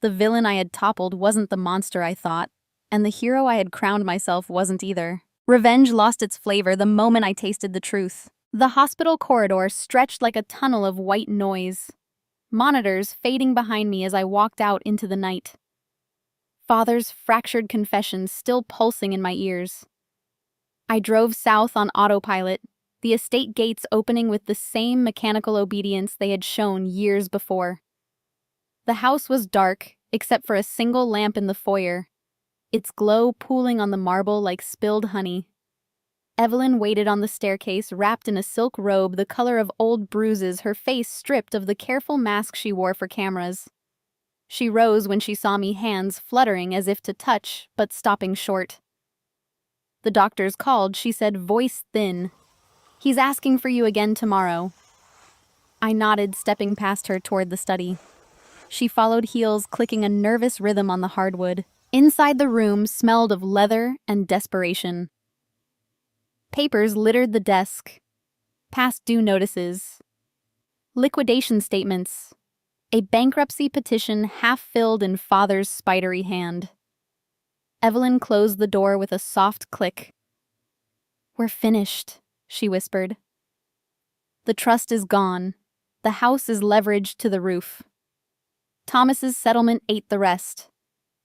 The villain I had toppled wasn't the monster I thought, and the hero I had crowned myself wasn't either. Revenge lost its flavor the moment I tasted the truth. The hospital corridor stretched like a tunnel of white noise, monitors fading behind me as I walked out into the night. Father's fractured confessions still pulsing in my ears. I drove south on autopilot, the estate gates opening with the same mechanical obedience they had shown years before. The house was dark, except for a single lamp in the foyer, its glow pooling on the marble like spilled honey. Evelyn waited on the staircase, wrapped in a silk robe the color of old bruises, her face stripped of the careful mask she wore for cameras. She rose when she saw me, hands fluttering as if to touch, but stopping short. The doctors called, she said, voice thin. He's asking for you again tomorrow. I nodded, stepping past her toward the study. She followed, heels clicking a nervous rhythm on the hardwood. Inside the room smelled of leather and desperation. Papers littered the desk. Past due notices. Liquidation statements. A bankruptcy petition half-filled in Father's spidery hand. Evelyn closed the door with a soft click. We're finished, she whispered. The trust is gone. The house is leveraged to the roof. Thomas's settlement ate the rest.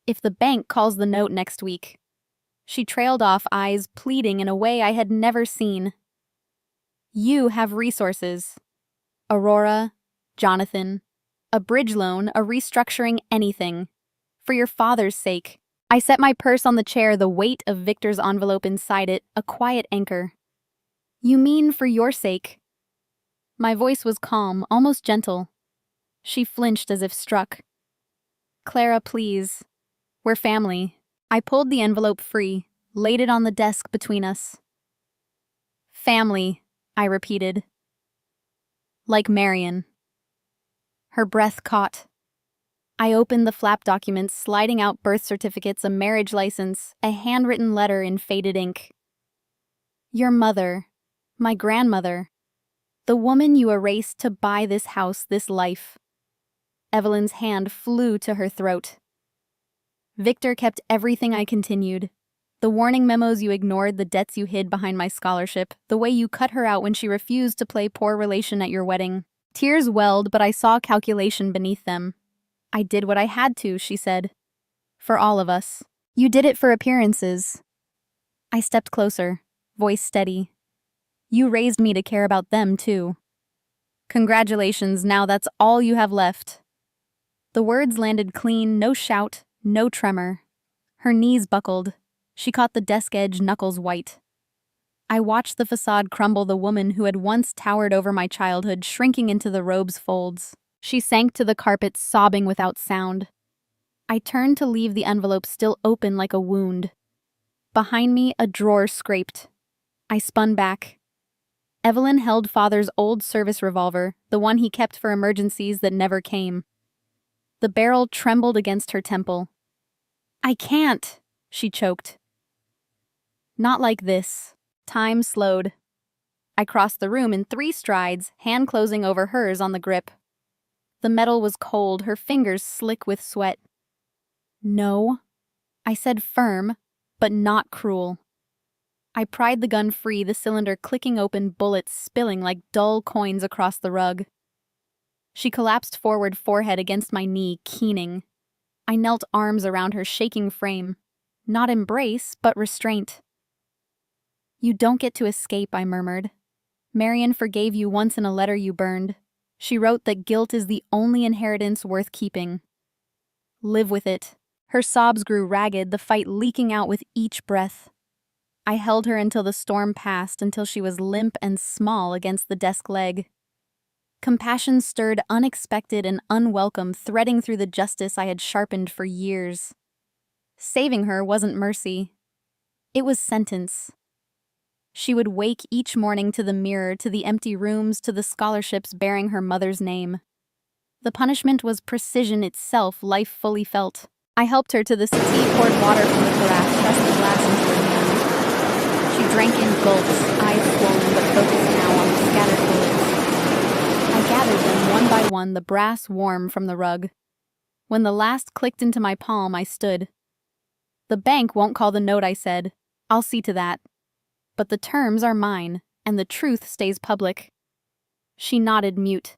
If the bank calls the note next week. She trailed off, eyes pleading in a way I had never seen. You have resources. Aurora, Jonathan. A bridge loan, a restructuring, anything. For your father's sake. I set my purse on the chair, the weight of Victor's envelope inside it, a quiet anchor. You mean for your sake? My voice was calm, almost gentle. She flinched as if struck. Clara, please. We're family. I pulled the envelope free, laid it on the desk between us. Family, I repeated. Like Marion. Her breath caught. I opened the flap documents, sliding out birth certificates, a marriage license, a handwritten letter in faded ink. Your mother, my grandmother, the woman you erased to buy this house, this life. Evelyn's hand flew to her throat. Victor kept everything, I continued. The warning memos you ignored, the debts you hid behind my scholarship, the way you cut her out when she refused to play poor relation at your wedding. Tears welled, but I saw calculation beneath them. I did what I had to, she said. For all of us. You did it for appearances. I stepped closer, voice steady. You raised me to care about them, too. Congratulations, now that's all you have left. The words landed clean, no shout, no tremor. Her knees buckled. She caught the desk edge, knuckles white. I watched the facade crumble, the woman who had once towered over my childhood shrinking into the robe's folds. She sank to the carpet, sobbing without sound. I turned to leave, the envelope still open like a wound. Behind me, a drawer scraped. I spun back. Evelyn held Father's old service revolver, the one he kept for emergencies that never came. The barrel trembled against her temple. I can't, she choked. Not like this. Time slowed. I crossed the room in 3 strides, hand closing over hers on the grip. The metal was cold, her fingers slick with sweat. No, I said, firm, but not cruel. I pried the gun free, the cylinder clicking open, bullets spilling like dull coins across the rug. She collapsed forward, forehead against my knee, keening. I knelt, arms around her shaking frame. Not embrace, but restraint. You don't get to escape, I murmured. Marion forgave you once in a letter you burned. She wrote that guilt is the only inheritance worth keeping. Live with it. Her sobs grew ragged, the fight leaking out with each breath. I held her until the storm passed, until she was limp and small against the desk leg. Compassion stirred, unexpected and unwelcome, threading through the justice I had sharpened for years. Saving her wasn't mercy. It was sentence. She would wake each morning to the mirror, to the empty rooms, to the scholarships bearing her mother's name. The punishment was precision itself, life fully felt. I helped her to the settee, poured water from the carafe, pressed the glass into her hand. She drank in gulps, eyes swollen but focused now on the scattered bullets. I gathered them one by one, the brass warm from the rug. When the last clicked into my palm, I stood. The bank won't call the note, I said. I'll see to that. But the terms are mine, and the truth stays public. She nodded, mute.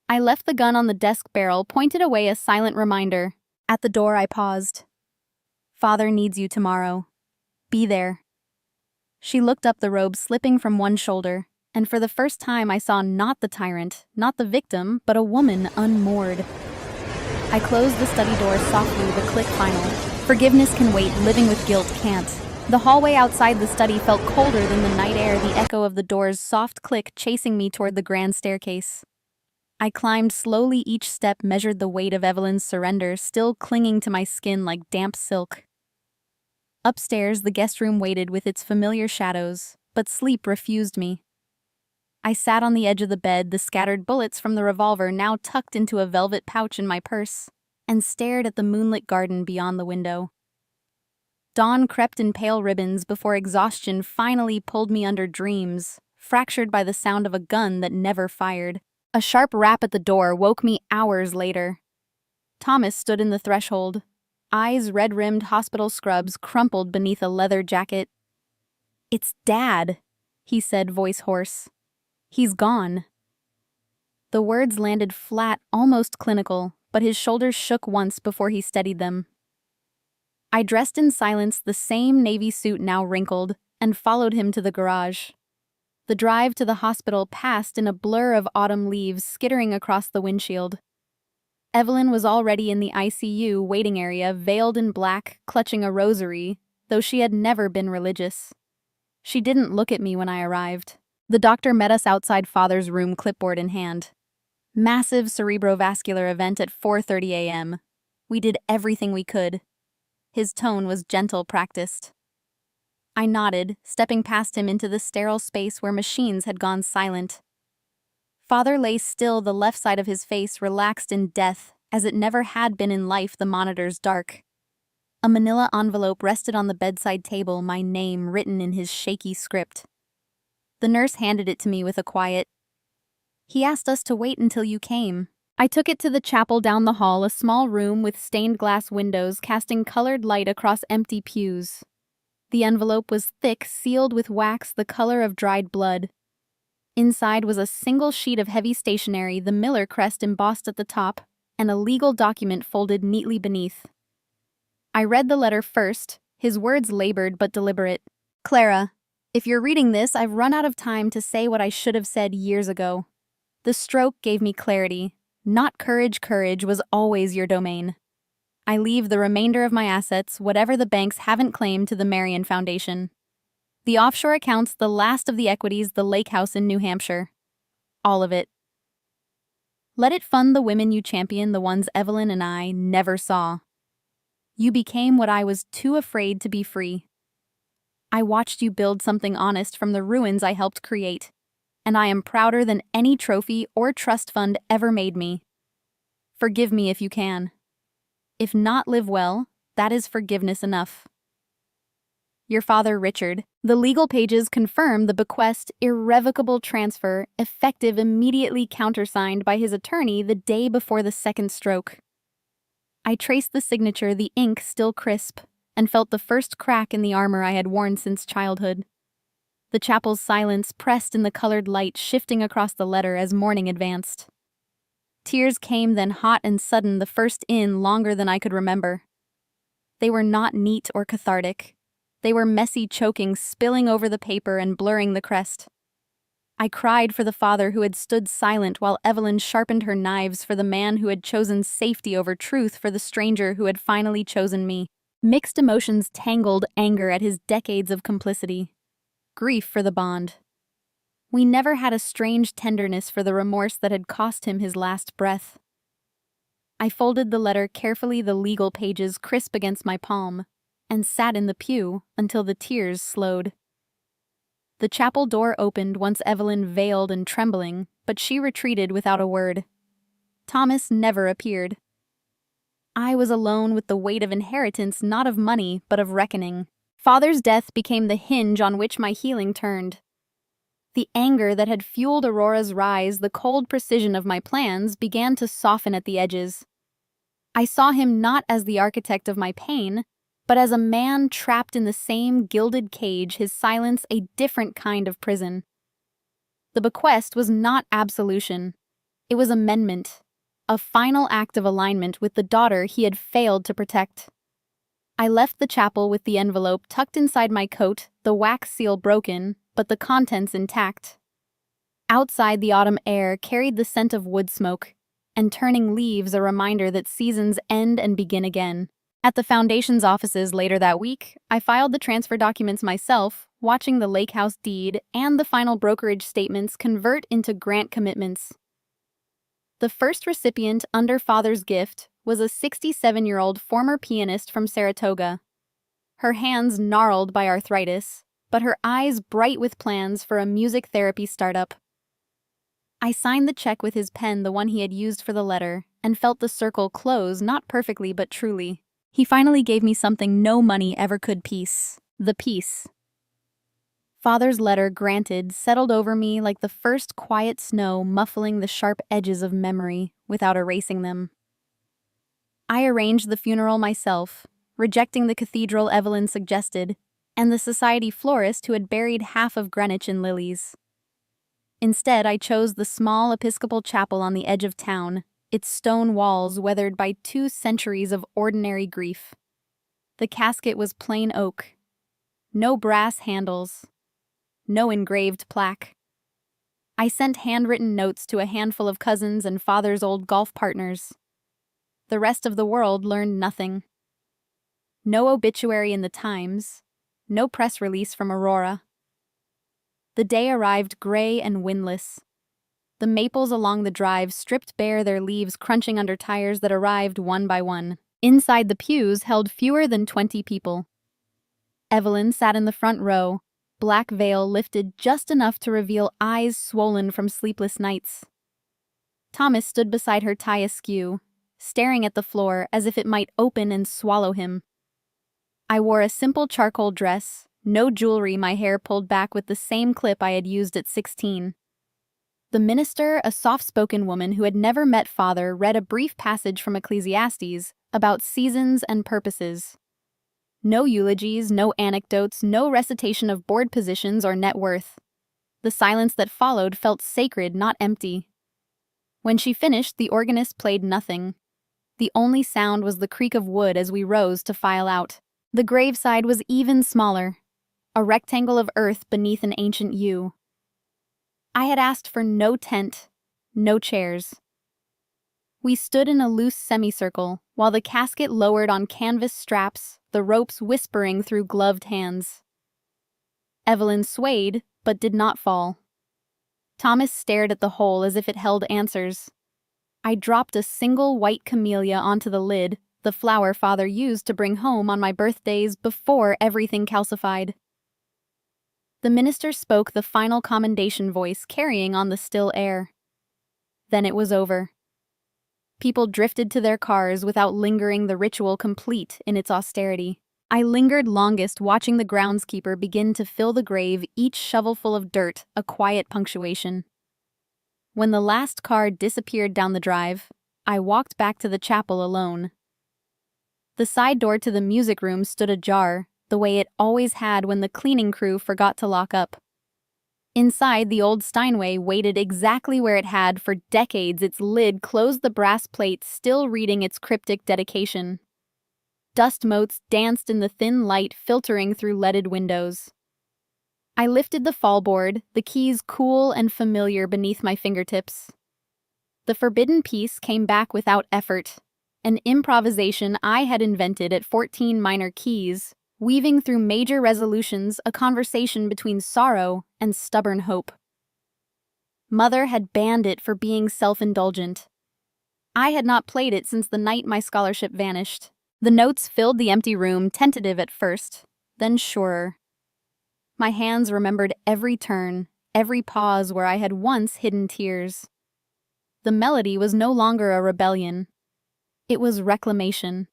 I left the gun on the desk barrel, pointed away, a silent reminder. At the door, I paused. Father needs you tomorrow. Be there. She looked up, the robe slipping from one shoulder, and for the first time I saw not the tyrant, not the victim, but a woman unmoored. I closed the study door softly, the click final. Forgiveness can wait, living with guilt can't. The hallway outside the study felt colder than the night air, the echo of the door's soft click chasing me toward the grand staircase. I climbed slowly, each step measured the weight of Evelyn's surrender, still clinging to my skin like damp silk. Upstairs, the guest room waited with its familiar shadows, but sleep refused me. I sat on the edge of the bed, the scattered bullets from the revolver now tucked into a velvet pouch in my purse, and stared at the moonlit garden beyond the window. Dawn crept in pale ribbons before exhaustion finally pulled me under dreams, fractured by the sound of a gun that never fired. A sharp rap at the door woke me hours later. Thomas stood in the threshold, eyes red-rimmed hospital scrubs crumpled beneath a leather jacket. "It's Dad," he said, voice hoarse. "He's gone." The words landed flat, almost clinical, but his shoulders shook once before he steadied them. I dressed in silence, the same navy suit now wrinkled, and followed him to the garage. The drive to the hospital passed in a blur of autumn leaves skittering across the windshield. Evelyn was already in the ICU waiting area, veiled in black, clutching a rosary, though she had never been religious. She didn't look at me when I arrived. The doctor met us outside Father's room, clipboard in hand. Massive cerebrovascular event at 4:30 a.m. We did everything we could. His tone was gentle, practiced. I nodded, stepping past him into the sterile space where machines had gone silent. Father lay still, the left side of his face relaxed in death, as it never had been in life, the monitors dark. A manila envelope rested on the bedside table, my name written in his shaky script. The nurse handed it to me with a quiet, "He asked us to wait until you came." I took it to the chapel down the hall, a small room with stained glass windows casting colored light across empty pews. The envelope was thick, sealed with wax the color of dried blood. Inside was a single sheet of heavy stationery, the Miller crest embossed at the top, and a legal document folded neatly beneath. I read the letter first, his words labored but deliberate. "Clara, if you're reading this, I've run out of time to say what I should have said years ago. The stroke gave me clarity. Not courage, courage was always your domain. I leave the remainder of my assets, whatever the banks haven't claimed, to the Marion Foundation. The offshore accounts, the last of the equities, the lake house in New Hampshire. All of it. Let it fund the women you champion, the ones Evelyn and I never saw. You became what I was too afraid to be free. I watched you build something honest from the ruins I helped create, and I am prouder than any trophy or trust fund ever made me. Forgive me if you can. If not, live well, that is forgiveness enough. Your father, Richard." The legal pages confirm the bequest, irrevocable transfer, effective immediately, countersigned by his attorney the day before the second stroke. I traced the signature, the ink still crisp, and felt the first crack in the armor I had worn since childhood. The chapel's silence pressed in the colored light, shifting across the letter as morning advanced. Tears came, then hot and sudden, the first in longer than I could remember. They were not neat or cathartic. They were messy, choking, spilling over the paper and blurring the crest. I cried for the father who had stood silent while Evelyn sharpened her knives, for the man who had chosen safety over truth, for the stranger who had finally chosen me. Mixed emotions tangled, anger at his decades of complicity, grief for the bond. We never had a strange tenderness for the remorse that had cost him his last breath. I folded the letter carefully, the legal pages crisp against my palm, and sat in the pew until the tears slowed. The chapel door opened once Evelyn, veiled and trembling, but she retreated without a word. Thomas never appeared. I was alone with the weight of inheritance, not of money, but of reckoning. Father's death became the hinge on which my healing turned. The anger that had fueled Aurora's rise, the cold precision of my plans, began to soften at the edges. I saw him not as the architect of my pain, but as a man trapped in the same gilded cage, his silence a different kind of prison. The bequest was not absolution. It was amendment, a final act of alignment with the daughter he had failed to protect. I left the chapel with the envelope tucked inside my coat, the wax seal broken, but the contents intact. Outside, the autumn air carried the scent of wood smoke, and turning leaves a reminder that seasons end and begin again. At the Foundation's offices later that week, I filed the transfer documents myself, watching the lake house deed and the final brokerage statements convert into grant commitments. The first recipient under Father's gift was a 67-year-old former pianist from Saratoga. Her hands gnarled by arthritis, but her eyes bright with plans for a music therapy startup. I signed the check with his pen, the one he had used for the letter, and felt the circle close, not perfectly but truly. He finally gave me something no money ever could: peace. The peace. Father's letter, granted, settled over me like the first quiet snow, muffling the sharp edges of memory without erasing them. I arranged the funeral myself, rejecting the cathedral Evelyn suggested, and the society florist who had buried half of Greenwich in lilies. Instead, I chose the small Episcopal chapel on the edge of town, its stone walls weathered by 2 centuries of ordinary grief. The casket was plain oak. No brass handles. No engraved plaque. I sent handwritten notes to a handful of cousins and father's old golf partners. The rest of the world learned nothing. No obituary in the Times. No press release from Aurora. The day arrived gray and windless. The maples along the drive stripped bare their leaves, crunching under tires that arrived one by one. Inside the pews held fewer than 20 people. Evelyn sat in the front row, black veil lifted just enough to reveal eyes swollen from sleepless nights. Thomas stood beside her, tie askew, staring at the floor as if it might open and swallow him. I wore a simple charcoal dress, no jewelry, my hair pulled back with the same clip I had used at 16. The minister, a soft-spoken woman who had never met father, read a brief passage from Ecclesiastes about seasons and purposes. No eulogies, no anecdotes, no recitation of board positions or net worth. The silence that followed felt sacred, not empty. When she finished, the organist played nothing. The only sound was the creak of wood as we rose to file out. The graveside was even smaller, a rectangle of earth beneath an ancient yew. I had asked for no tent, no chairs. We stood in a loose semicircle, while the casket lowered on canvas straps, the ropes whispering through gloved hands. Evelyn swayed, but did not fall. Thomas stared at the hole as if it held answers. I dropped a single white camellia onto the lid, the flower father used to bring home on my birthdays before everything calcified. The minister spoke the final commendation voice carrying on the still air. Then it was over. People drifted to their cars without lingering, the ritual complete in its austerity. I lingered longest, watching the groundskeeper begin to fill the grave, each shovelful of dirt a quiet punctuation. When the last car disappeared down the drive, I walked back to the chapel alone. The side door to the music room stood ajar, the way it always had when the cleaning crew forgot to lock up. Inside, the old Steinway waited exactly where it had for decades, its lid closed, the brass plate still reading its cryptic dedication. Dust motes danced in the thin light filtering through leaded windows. I lifted the fallboard, the keys cool and familiar beneath my fingertips. The forbidden piece came back without effort, an improvisation I had invented at 14 minor keys, weaving through major resolutions a conversation between sorrow and stubborn hope. Mother had banned it for being self-indulgent. I had not played it since the night my scholarship vanished. The notes filled the empty room, tentative at first, then surer. My hands remembered every turn, every pause where I had once hidden tears. The melody was no longer a rebellion. It was reclamation.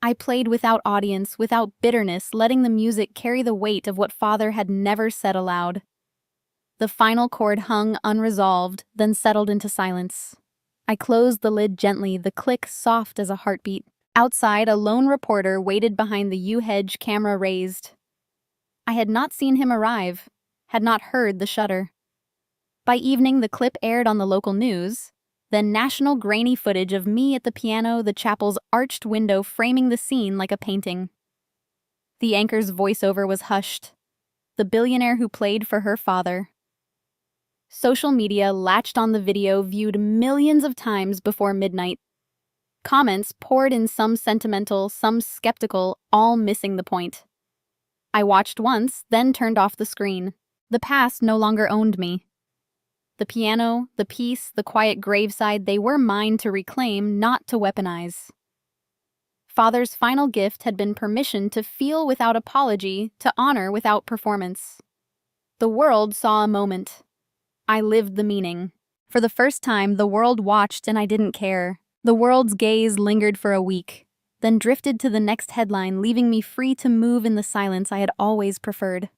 I played without audience, without bitterness, letting the music carry the weight of what father had never said aloud. The final chord hung unresolved, then settled into silence. I closed the lid gently, the click soft as a heartbeat. Outside, a lone reporter waited behind the yew hedge, camera raised. I had not seen him arrive, had not heard the shudder. By evening, the clip aired on the local news, then national grainy footage of me at the piano, the chapel's arched window framing the scene like a painting. The anchor's voiceover was hushed. The billionaire who played for her father. Social media latched on the video, viewed millions of times before midnight. Comments poured in, some sentimental, some skeptical, all missing the point. I watched once, then turned off the screen. The past no longer owned me. The piano, the peace, the quiet graveside, they were mine to reclaim, not to weaponize. Father's final gift had been permission to feel without apology, to honor without performance. The world saw a moment. I lived the meaning. For the first time, the world watched and I didn't care. The world's gaze lingered for a week, then drifted to the next headline, leaving me free to move in the silence I had always preferred.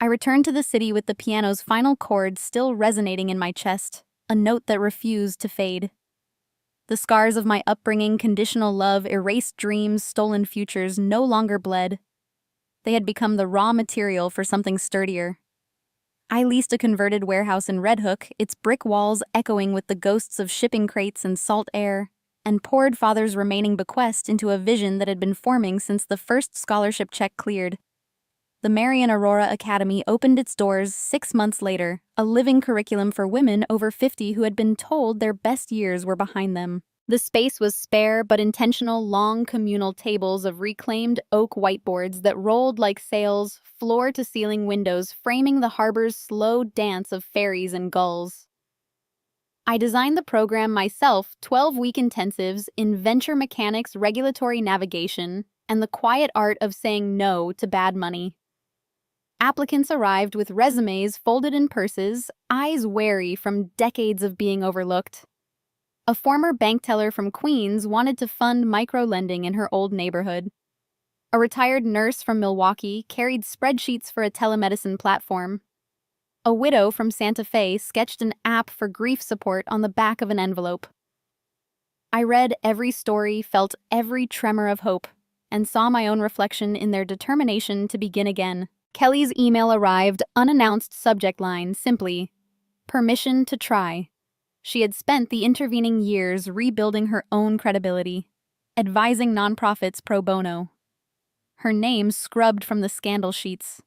I returned to the city with the piano's final chord still resonating in my chest, a note that refused to fade. The scars of my upbringing, conditional love, erased dreams, stolen futures, no longer bled. They had become the raw material for something sturdier. I leased a converted warehouse in Red Hook, its brick walls echoing with the ghosts of shipping crates and salt air. and poured father's remaining bequest into a vision that had been forming since the first scholarship check cleared. The Marian Aurora Academy opened its doors 6 months later, a living curriculum for women over 50 who had been told their best years were behind them. The space was spare but intentional, long communal tables of reclaimed oak whiteboards that rolled like sails, floor-to-ceiling windows framing the harbor's slow dance of ferries and gulls. I designed the program myself, 12-week intensives in venture mechanics, regulatory navigation, and the quiet art of saying no to bad money. Applicants arrived with resumes folded in purses, eyes wary from decades of being overlooked. A former bank teller from Queens wanted to fund micro-lending in her old neighborhood. A retired nurse from Milwaukee carried spreadsheets for a telemedicine platform. A widow from Santa Fe sketched an app for grief support on the back of an envelope. I read every story, felt every tremor of hope, and saw my own reflection in their determination to begin again. Kelly's email arrived, unannounced subject line, simply, "Permission to try." She had spent the intervening years rebuilding her own credibility, advising nonprofits pro bono. Her name scrubbed from the scandal sheets.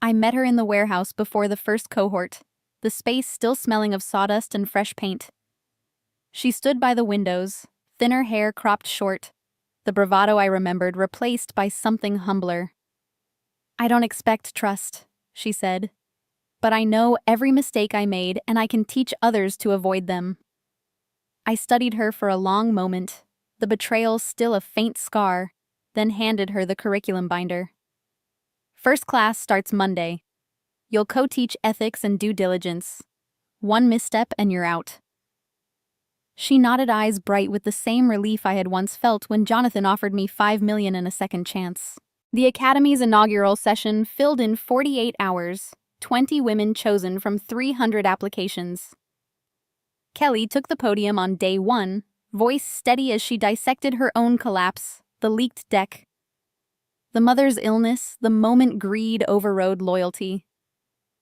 I met her in the warehouse before the first cohort, the space still smelling of sawdust and fresh paint. She stood by the windows, thinner hair cropped short, the bravado I remembered replaced by something humbler. "I don't expect trust," she said, "but I know every mistake I made and I can teach others to avoid them." I studied her for a long moment, the betrayal still a faint scar, then handed her the curriculum binder. "First class starts Monday. You'll co-teach ethics and due diligence. One misstep and you're out." She nodded, eyes bright with the same relief I had once felt when Jonathan offered me $5 million and a second chance. The Academy's inaugural session filled in 48 hours, 20 women chosen from 300 applications. Kelly took the podium on day one, voice steady as she dissected her own collapse, the leaked deck. The mother's illness, the moment greed overrode loyalty.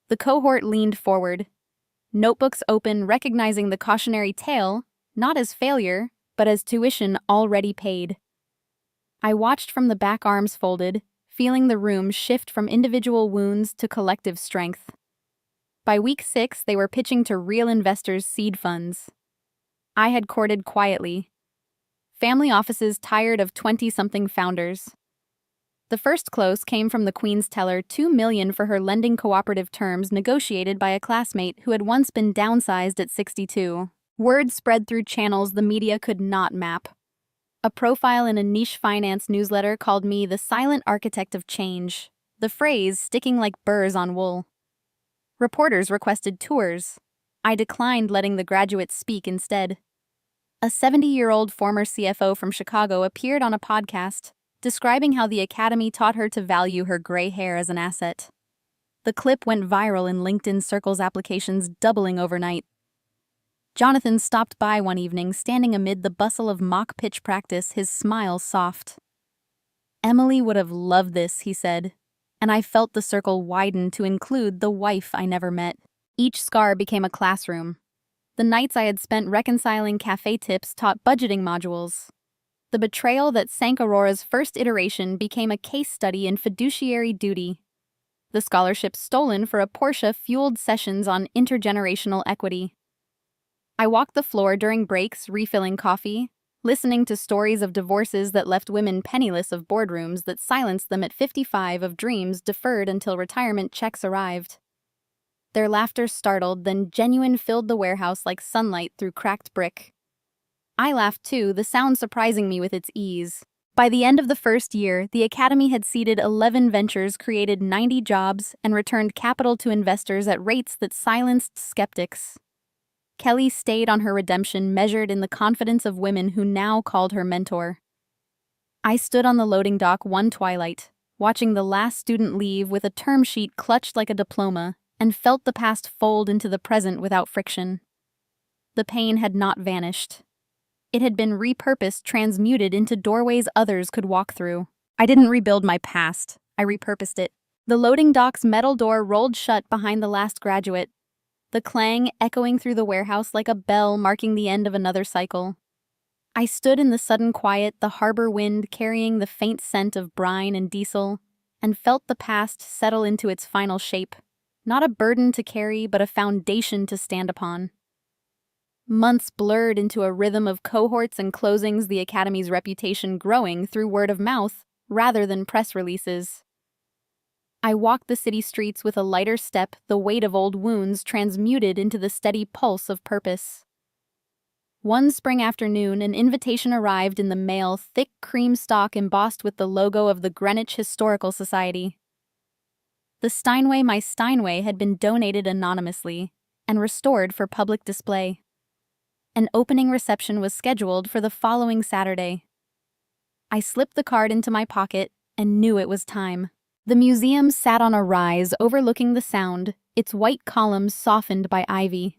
The cohort leaned forward, notebooks open, recognizing the cautionary tale, not as failure, but as tuition already paid. I watched from the back, arms folded, feeling the room shift from individual wounds to collective strength. By week 6, they were pitching to real investors' seed funds. I had courted quietly. Family offices tired of 20-something founders. The first close came from the Queen's teller, $2 million for her lending cooperative terms negotiated by a classmate who had once been downsized at 62. Word spread through channels the media could not map. A profile in a niche finance newsletter called me the silent architect of change, the phrase sticking like burrs on wool. Reporters requested tours. I declined, letting the graduates speak instead. A 70-year-old former CFO from Chicago appeared on a podcast, describing how the Academy taught her to value her gray hair as an asset. The clip went viral in LinkedIn circles, applications doubling overnight. Jonathan stopped by one evening, standing amid the bustle of mock pitch practice, his smile soft. "Emily would have loved this," he said, and I felt the circle widen to include the wife I never met. Each scar became a classroom. The nights I had spent reconciling cafe tips taught budgeting modules. The betrayal that sank Aurora's first iteration became a case study in fiduciary duty. The scholarship stolen for a Porsche fueled sessions on intergenerational equity. I walked the floor during breaks, refilling coffee, listening to stories of divorces that left women penniless, of boardrooms that silenced them at 55, of dreams deferred until retirement checks arrived. Their laughter startled, then genuine, filled the warehouse like sunlight through cracked brick. I laughed too, the sound surprising me with its ease. By the end of the first year, the Academy had seeded 11 ventures, created 90 jobs, and returned capital to investors at rates that silenced skeptics. Kelly stayed on her redemption, measured in the confidence of women who now called her mentor. I stood on the loading dock one twilight, watching the last student leave with a term sheet clutched like a diploma, and felt the past fold into the present without friction. The pain had not vanished. It had been repurposed, transmuted into doorways others could walk through. I didn't rebuild my past, I repurposed it. The loading dock's metal door rolled shut behind the last graduate, the clang echoing through the warehouse like a bell marking the end of another cycle. I stood in the sudden quiet, the harbor wind carrying the faint scent of brine and diesel, and felt the past settle into its final shape. Not a burden to carry, but a foundation to stand upon. Months blurred into a rhythm of cohorts and closings, the Academy's reputation growing through word of mouth rather than press releases. I walked the city streets with a lighter step, the weight of old wounds transmuted into the steady pulse of purpose. One spring afternoon, an invitation arrived in the mail, thick cream stalk embossed with the logo of the Greenwich Historical Society. The Steinway, my Steinway, had been donated anonymously and restored for public display. An opening reception was scheduled for the following Saturday. I slipped the card into my pocket and knew it was time. The museum sat on a rise overlooking the Sound, its white columns softened by ivy.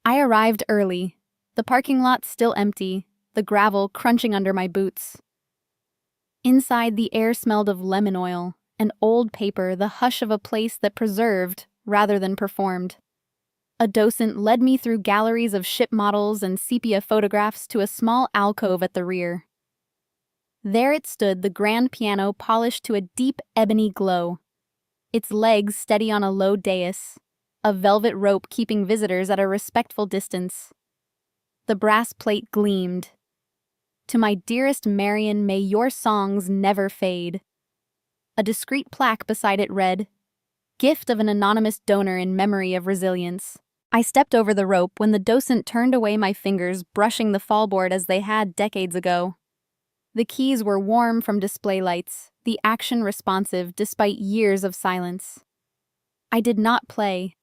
I arrived early, the parking lot still empty, the gravel crunching under my boots. Inside, the air smelled of lemon oil and old paper, the hush of a place that preserved rather than performed. A docent led me through galleries of ship models and sepia photographs to a small alcove at the rear. There it stood, the grand piano polished to a deep ebony glow, its legs steady on a low dais, a velvet rope keeping visitors at a respectful distance. The brass plate gleamed. "To my dearest Marion, may your songs never fade." A discreet plaque beside it read, "Gift of an anonymous donor in memory of resilience." I stepped over the rope when the docent turned away, my fingers brushing the fallboard as they had decades ago. The keys were warm from display lights, the action responsive despite years of silence. I did not play.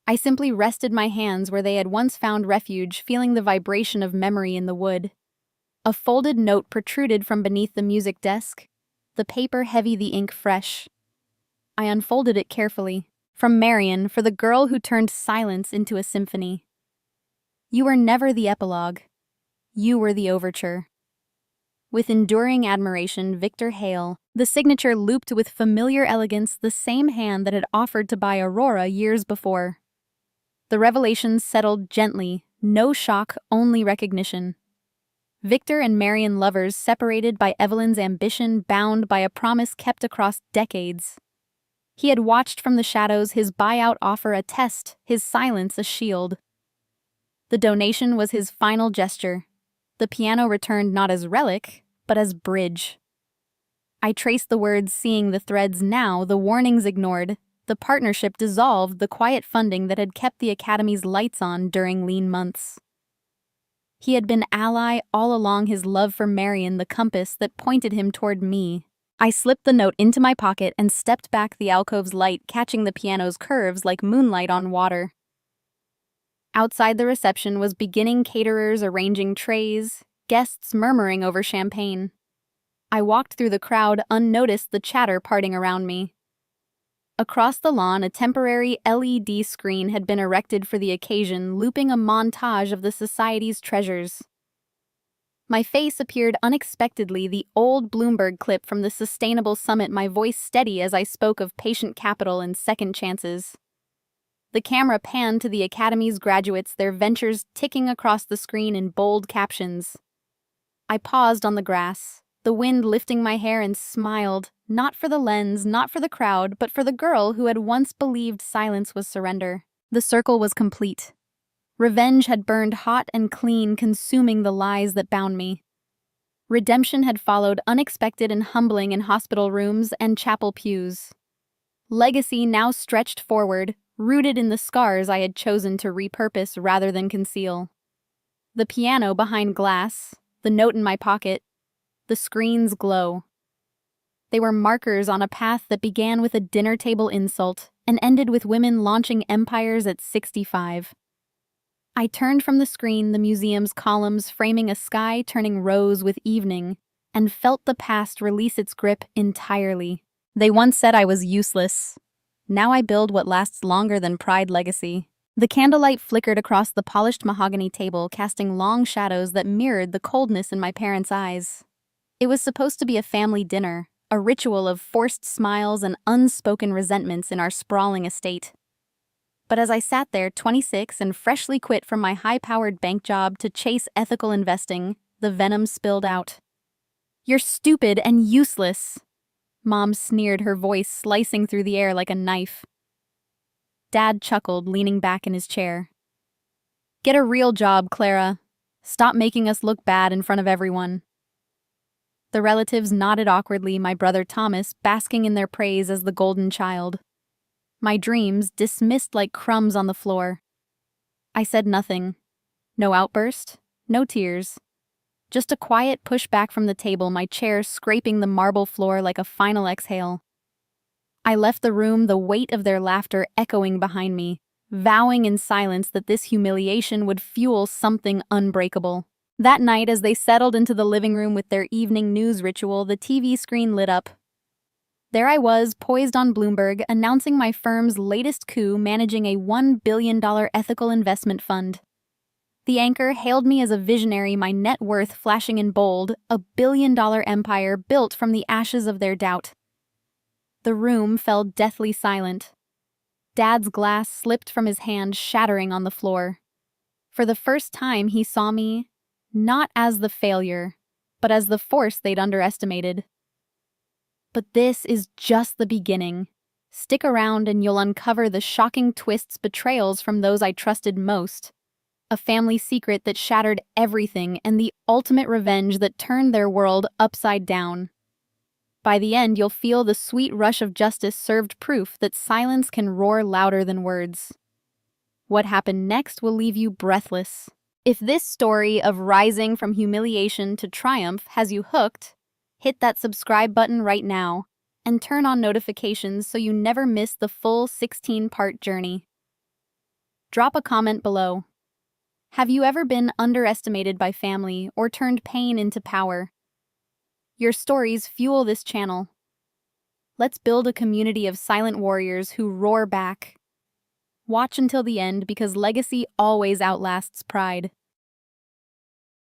I simply rested my hands where they had once found refuge, feeling the vibration of memory in the wood. A folded note protruded from beneath the music desk, the paper heavy, the ink fresh. I unfolded it carefully. From Marion, for the girl who turned silence into a symphony. You were never the epilogue. You were the overture. With enduring admiration, Victor Hale, the signature looped with familiar elegance, the same hand that had offered to buy Aurora years before. The revelations settled gently, no shock, only recognition. Victor and Marion lovers separated by Evelyn's ambition, bound by a promise kept across decades. He had watched from the shadows, his buyout offer a test, his silence a shield. The donation was his final gesture. The piano returned not as relic, but as bridge. I traced the words, seeing the threads now, the warnings ignored, the partnership dissolved, the quiet funding that had kept the Academy's lights on during lean months. He had been ally all along, his love for Marion, the compass that pointed him toward me. I slipped the note into my pocket and stepped back, the alcove's light catching the piano's curves like moonlight on water. Outside the reception was beginning, caterers arranging trays, guests murmuring over champagne. I walked through the crowd, unnoticed, the chatter parting around me. Across the lawn, a temporary LED screen had been erected for the occasion, looping a montage of the Society's treasures. My face appeared unexpectedly, the old Bloomberg clip from the Sustainable Summit, my voice steady as I spoke of patient capital and second chances. The camera panned to the Academy's graduates, their ventures ticking across the screen in bold captions. I paused on the grass, the wind lifting my hair, and smiled, not for the lens, not for the crowd, but for the girl who had once believed silence was surrender. The circle was complete. Revenge had burned hot and clean, consuming the lies that bound me. Redemption had followed, unexpected and humbling, in hospital rooms and chapel pews. Legacy now stretched forward, rooted in the scars I had chosen to repurpose rather than conceal. The piano behind glass, the note in my pocket, the screen's glow. They were markers on a path that began with a dinner table insult and ended with women launching empires at 65. I turned from the screen, the museum's columns framing a sky turning rose with evening, and felt the past release its grip entirely. They once said I was useless. Now I build what lasts longer than pride legacy. The candlelight flickered across the polished mahogany table, casting long shadows that mirrored the coldness in my parents' eyes. It was supposed to be a family dinner, a ritual of forced smiles and unspoken resentments in our sprawling estate. But as I sat there, 26 and freshly quit from my high-powered bank job to chase ethical investing, the venom spilled out. "You're stupid and useless," Mom sneered, her voice slicing through the air like a knife. Dad chuckled, leaning back in his chair. "Get a real job, Clara. Stop making us look bad in front of everyone." The relatives nodded awkwardly, my brother Thomas basking in their praise as the golden child. My dreams dismissed like crumbs on the floor. I said nothing. No outburst, no tears. Just a quiet pushback from the table, my chair scraping the marble floor like a final exhale. I left the room, the weight of their laughter echoing behind me, vowing in silence that this humiliation would fuel something unbreakable. That night, as they settled into the living room with their evening news ritual, the TV screen lit up. There I was, poised on Bloomberg, announcing my firm's latest coup, managing a $1 billion ethical investment fund. The anchor hailed me as a visionary, my net worth flashing in bold, a billion-dollar empire built from the ashes of their doubt. The room fell deathly silent. Dad's glass slipped from his hand, shattering on the floor. For the first time, he saw me not as the failure, but as the force they'd underestimated. But this is just the beginning. Stick around and you'll uncover the shocking twists, betrayals from those I trusted most. A family secret that shattered everything, and the ultimate revenge that turned their world upside down. By the end, you'll feel the sweet rush of justice served proof that silence can roar louder than words. What happened next will leave you breathless. If this story of rising from humiliation to triumph has you hooked, hit that subscribe button right now and turn on notifications so you never miss the full 16-part journey. Drop a comment below. Have you ever been underestimated by family or turned pain into power? Your stories fuel this channel. Let's build a community of silent warriors who roar back. Watch until the end because legacy always outlasts pride.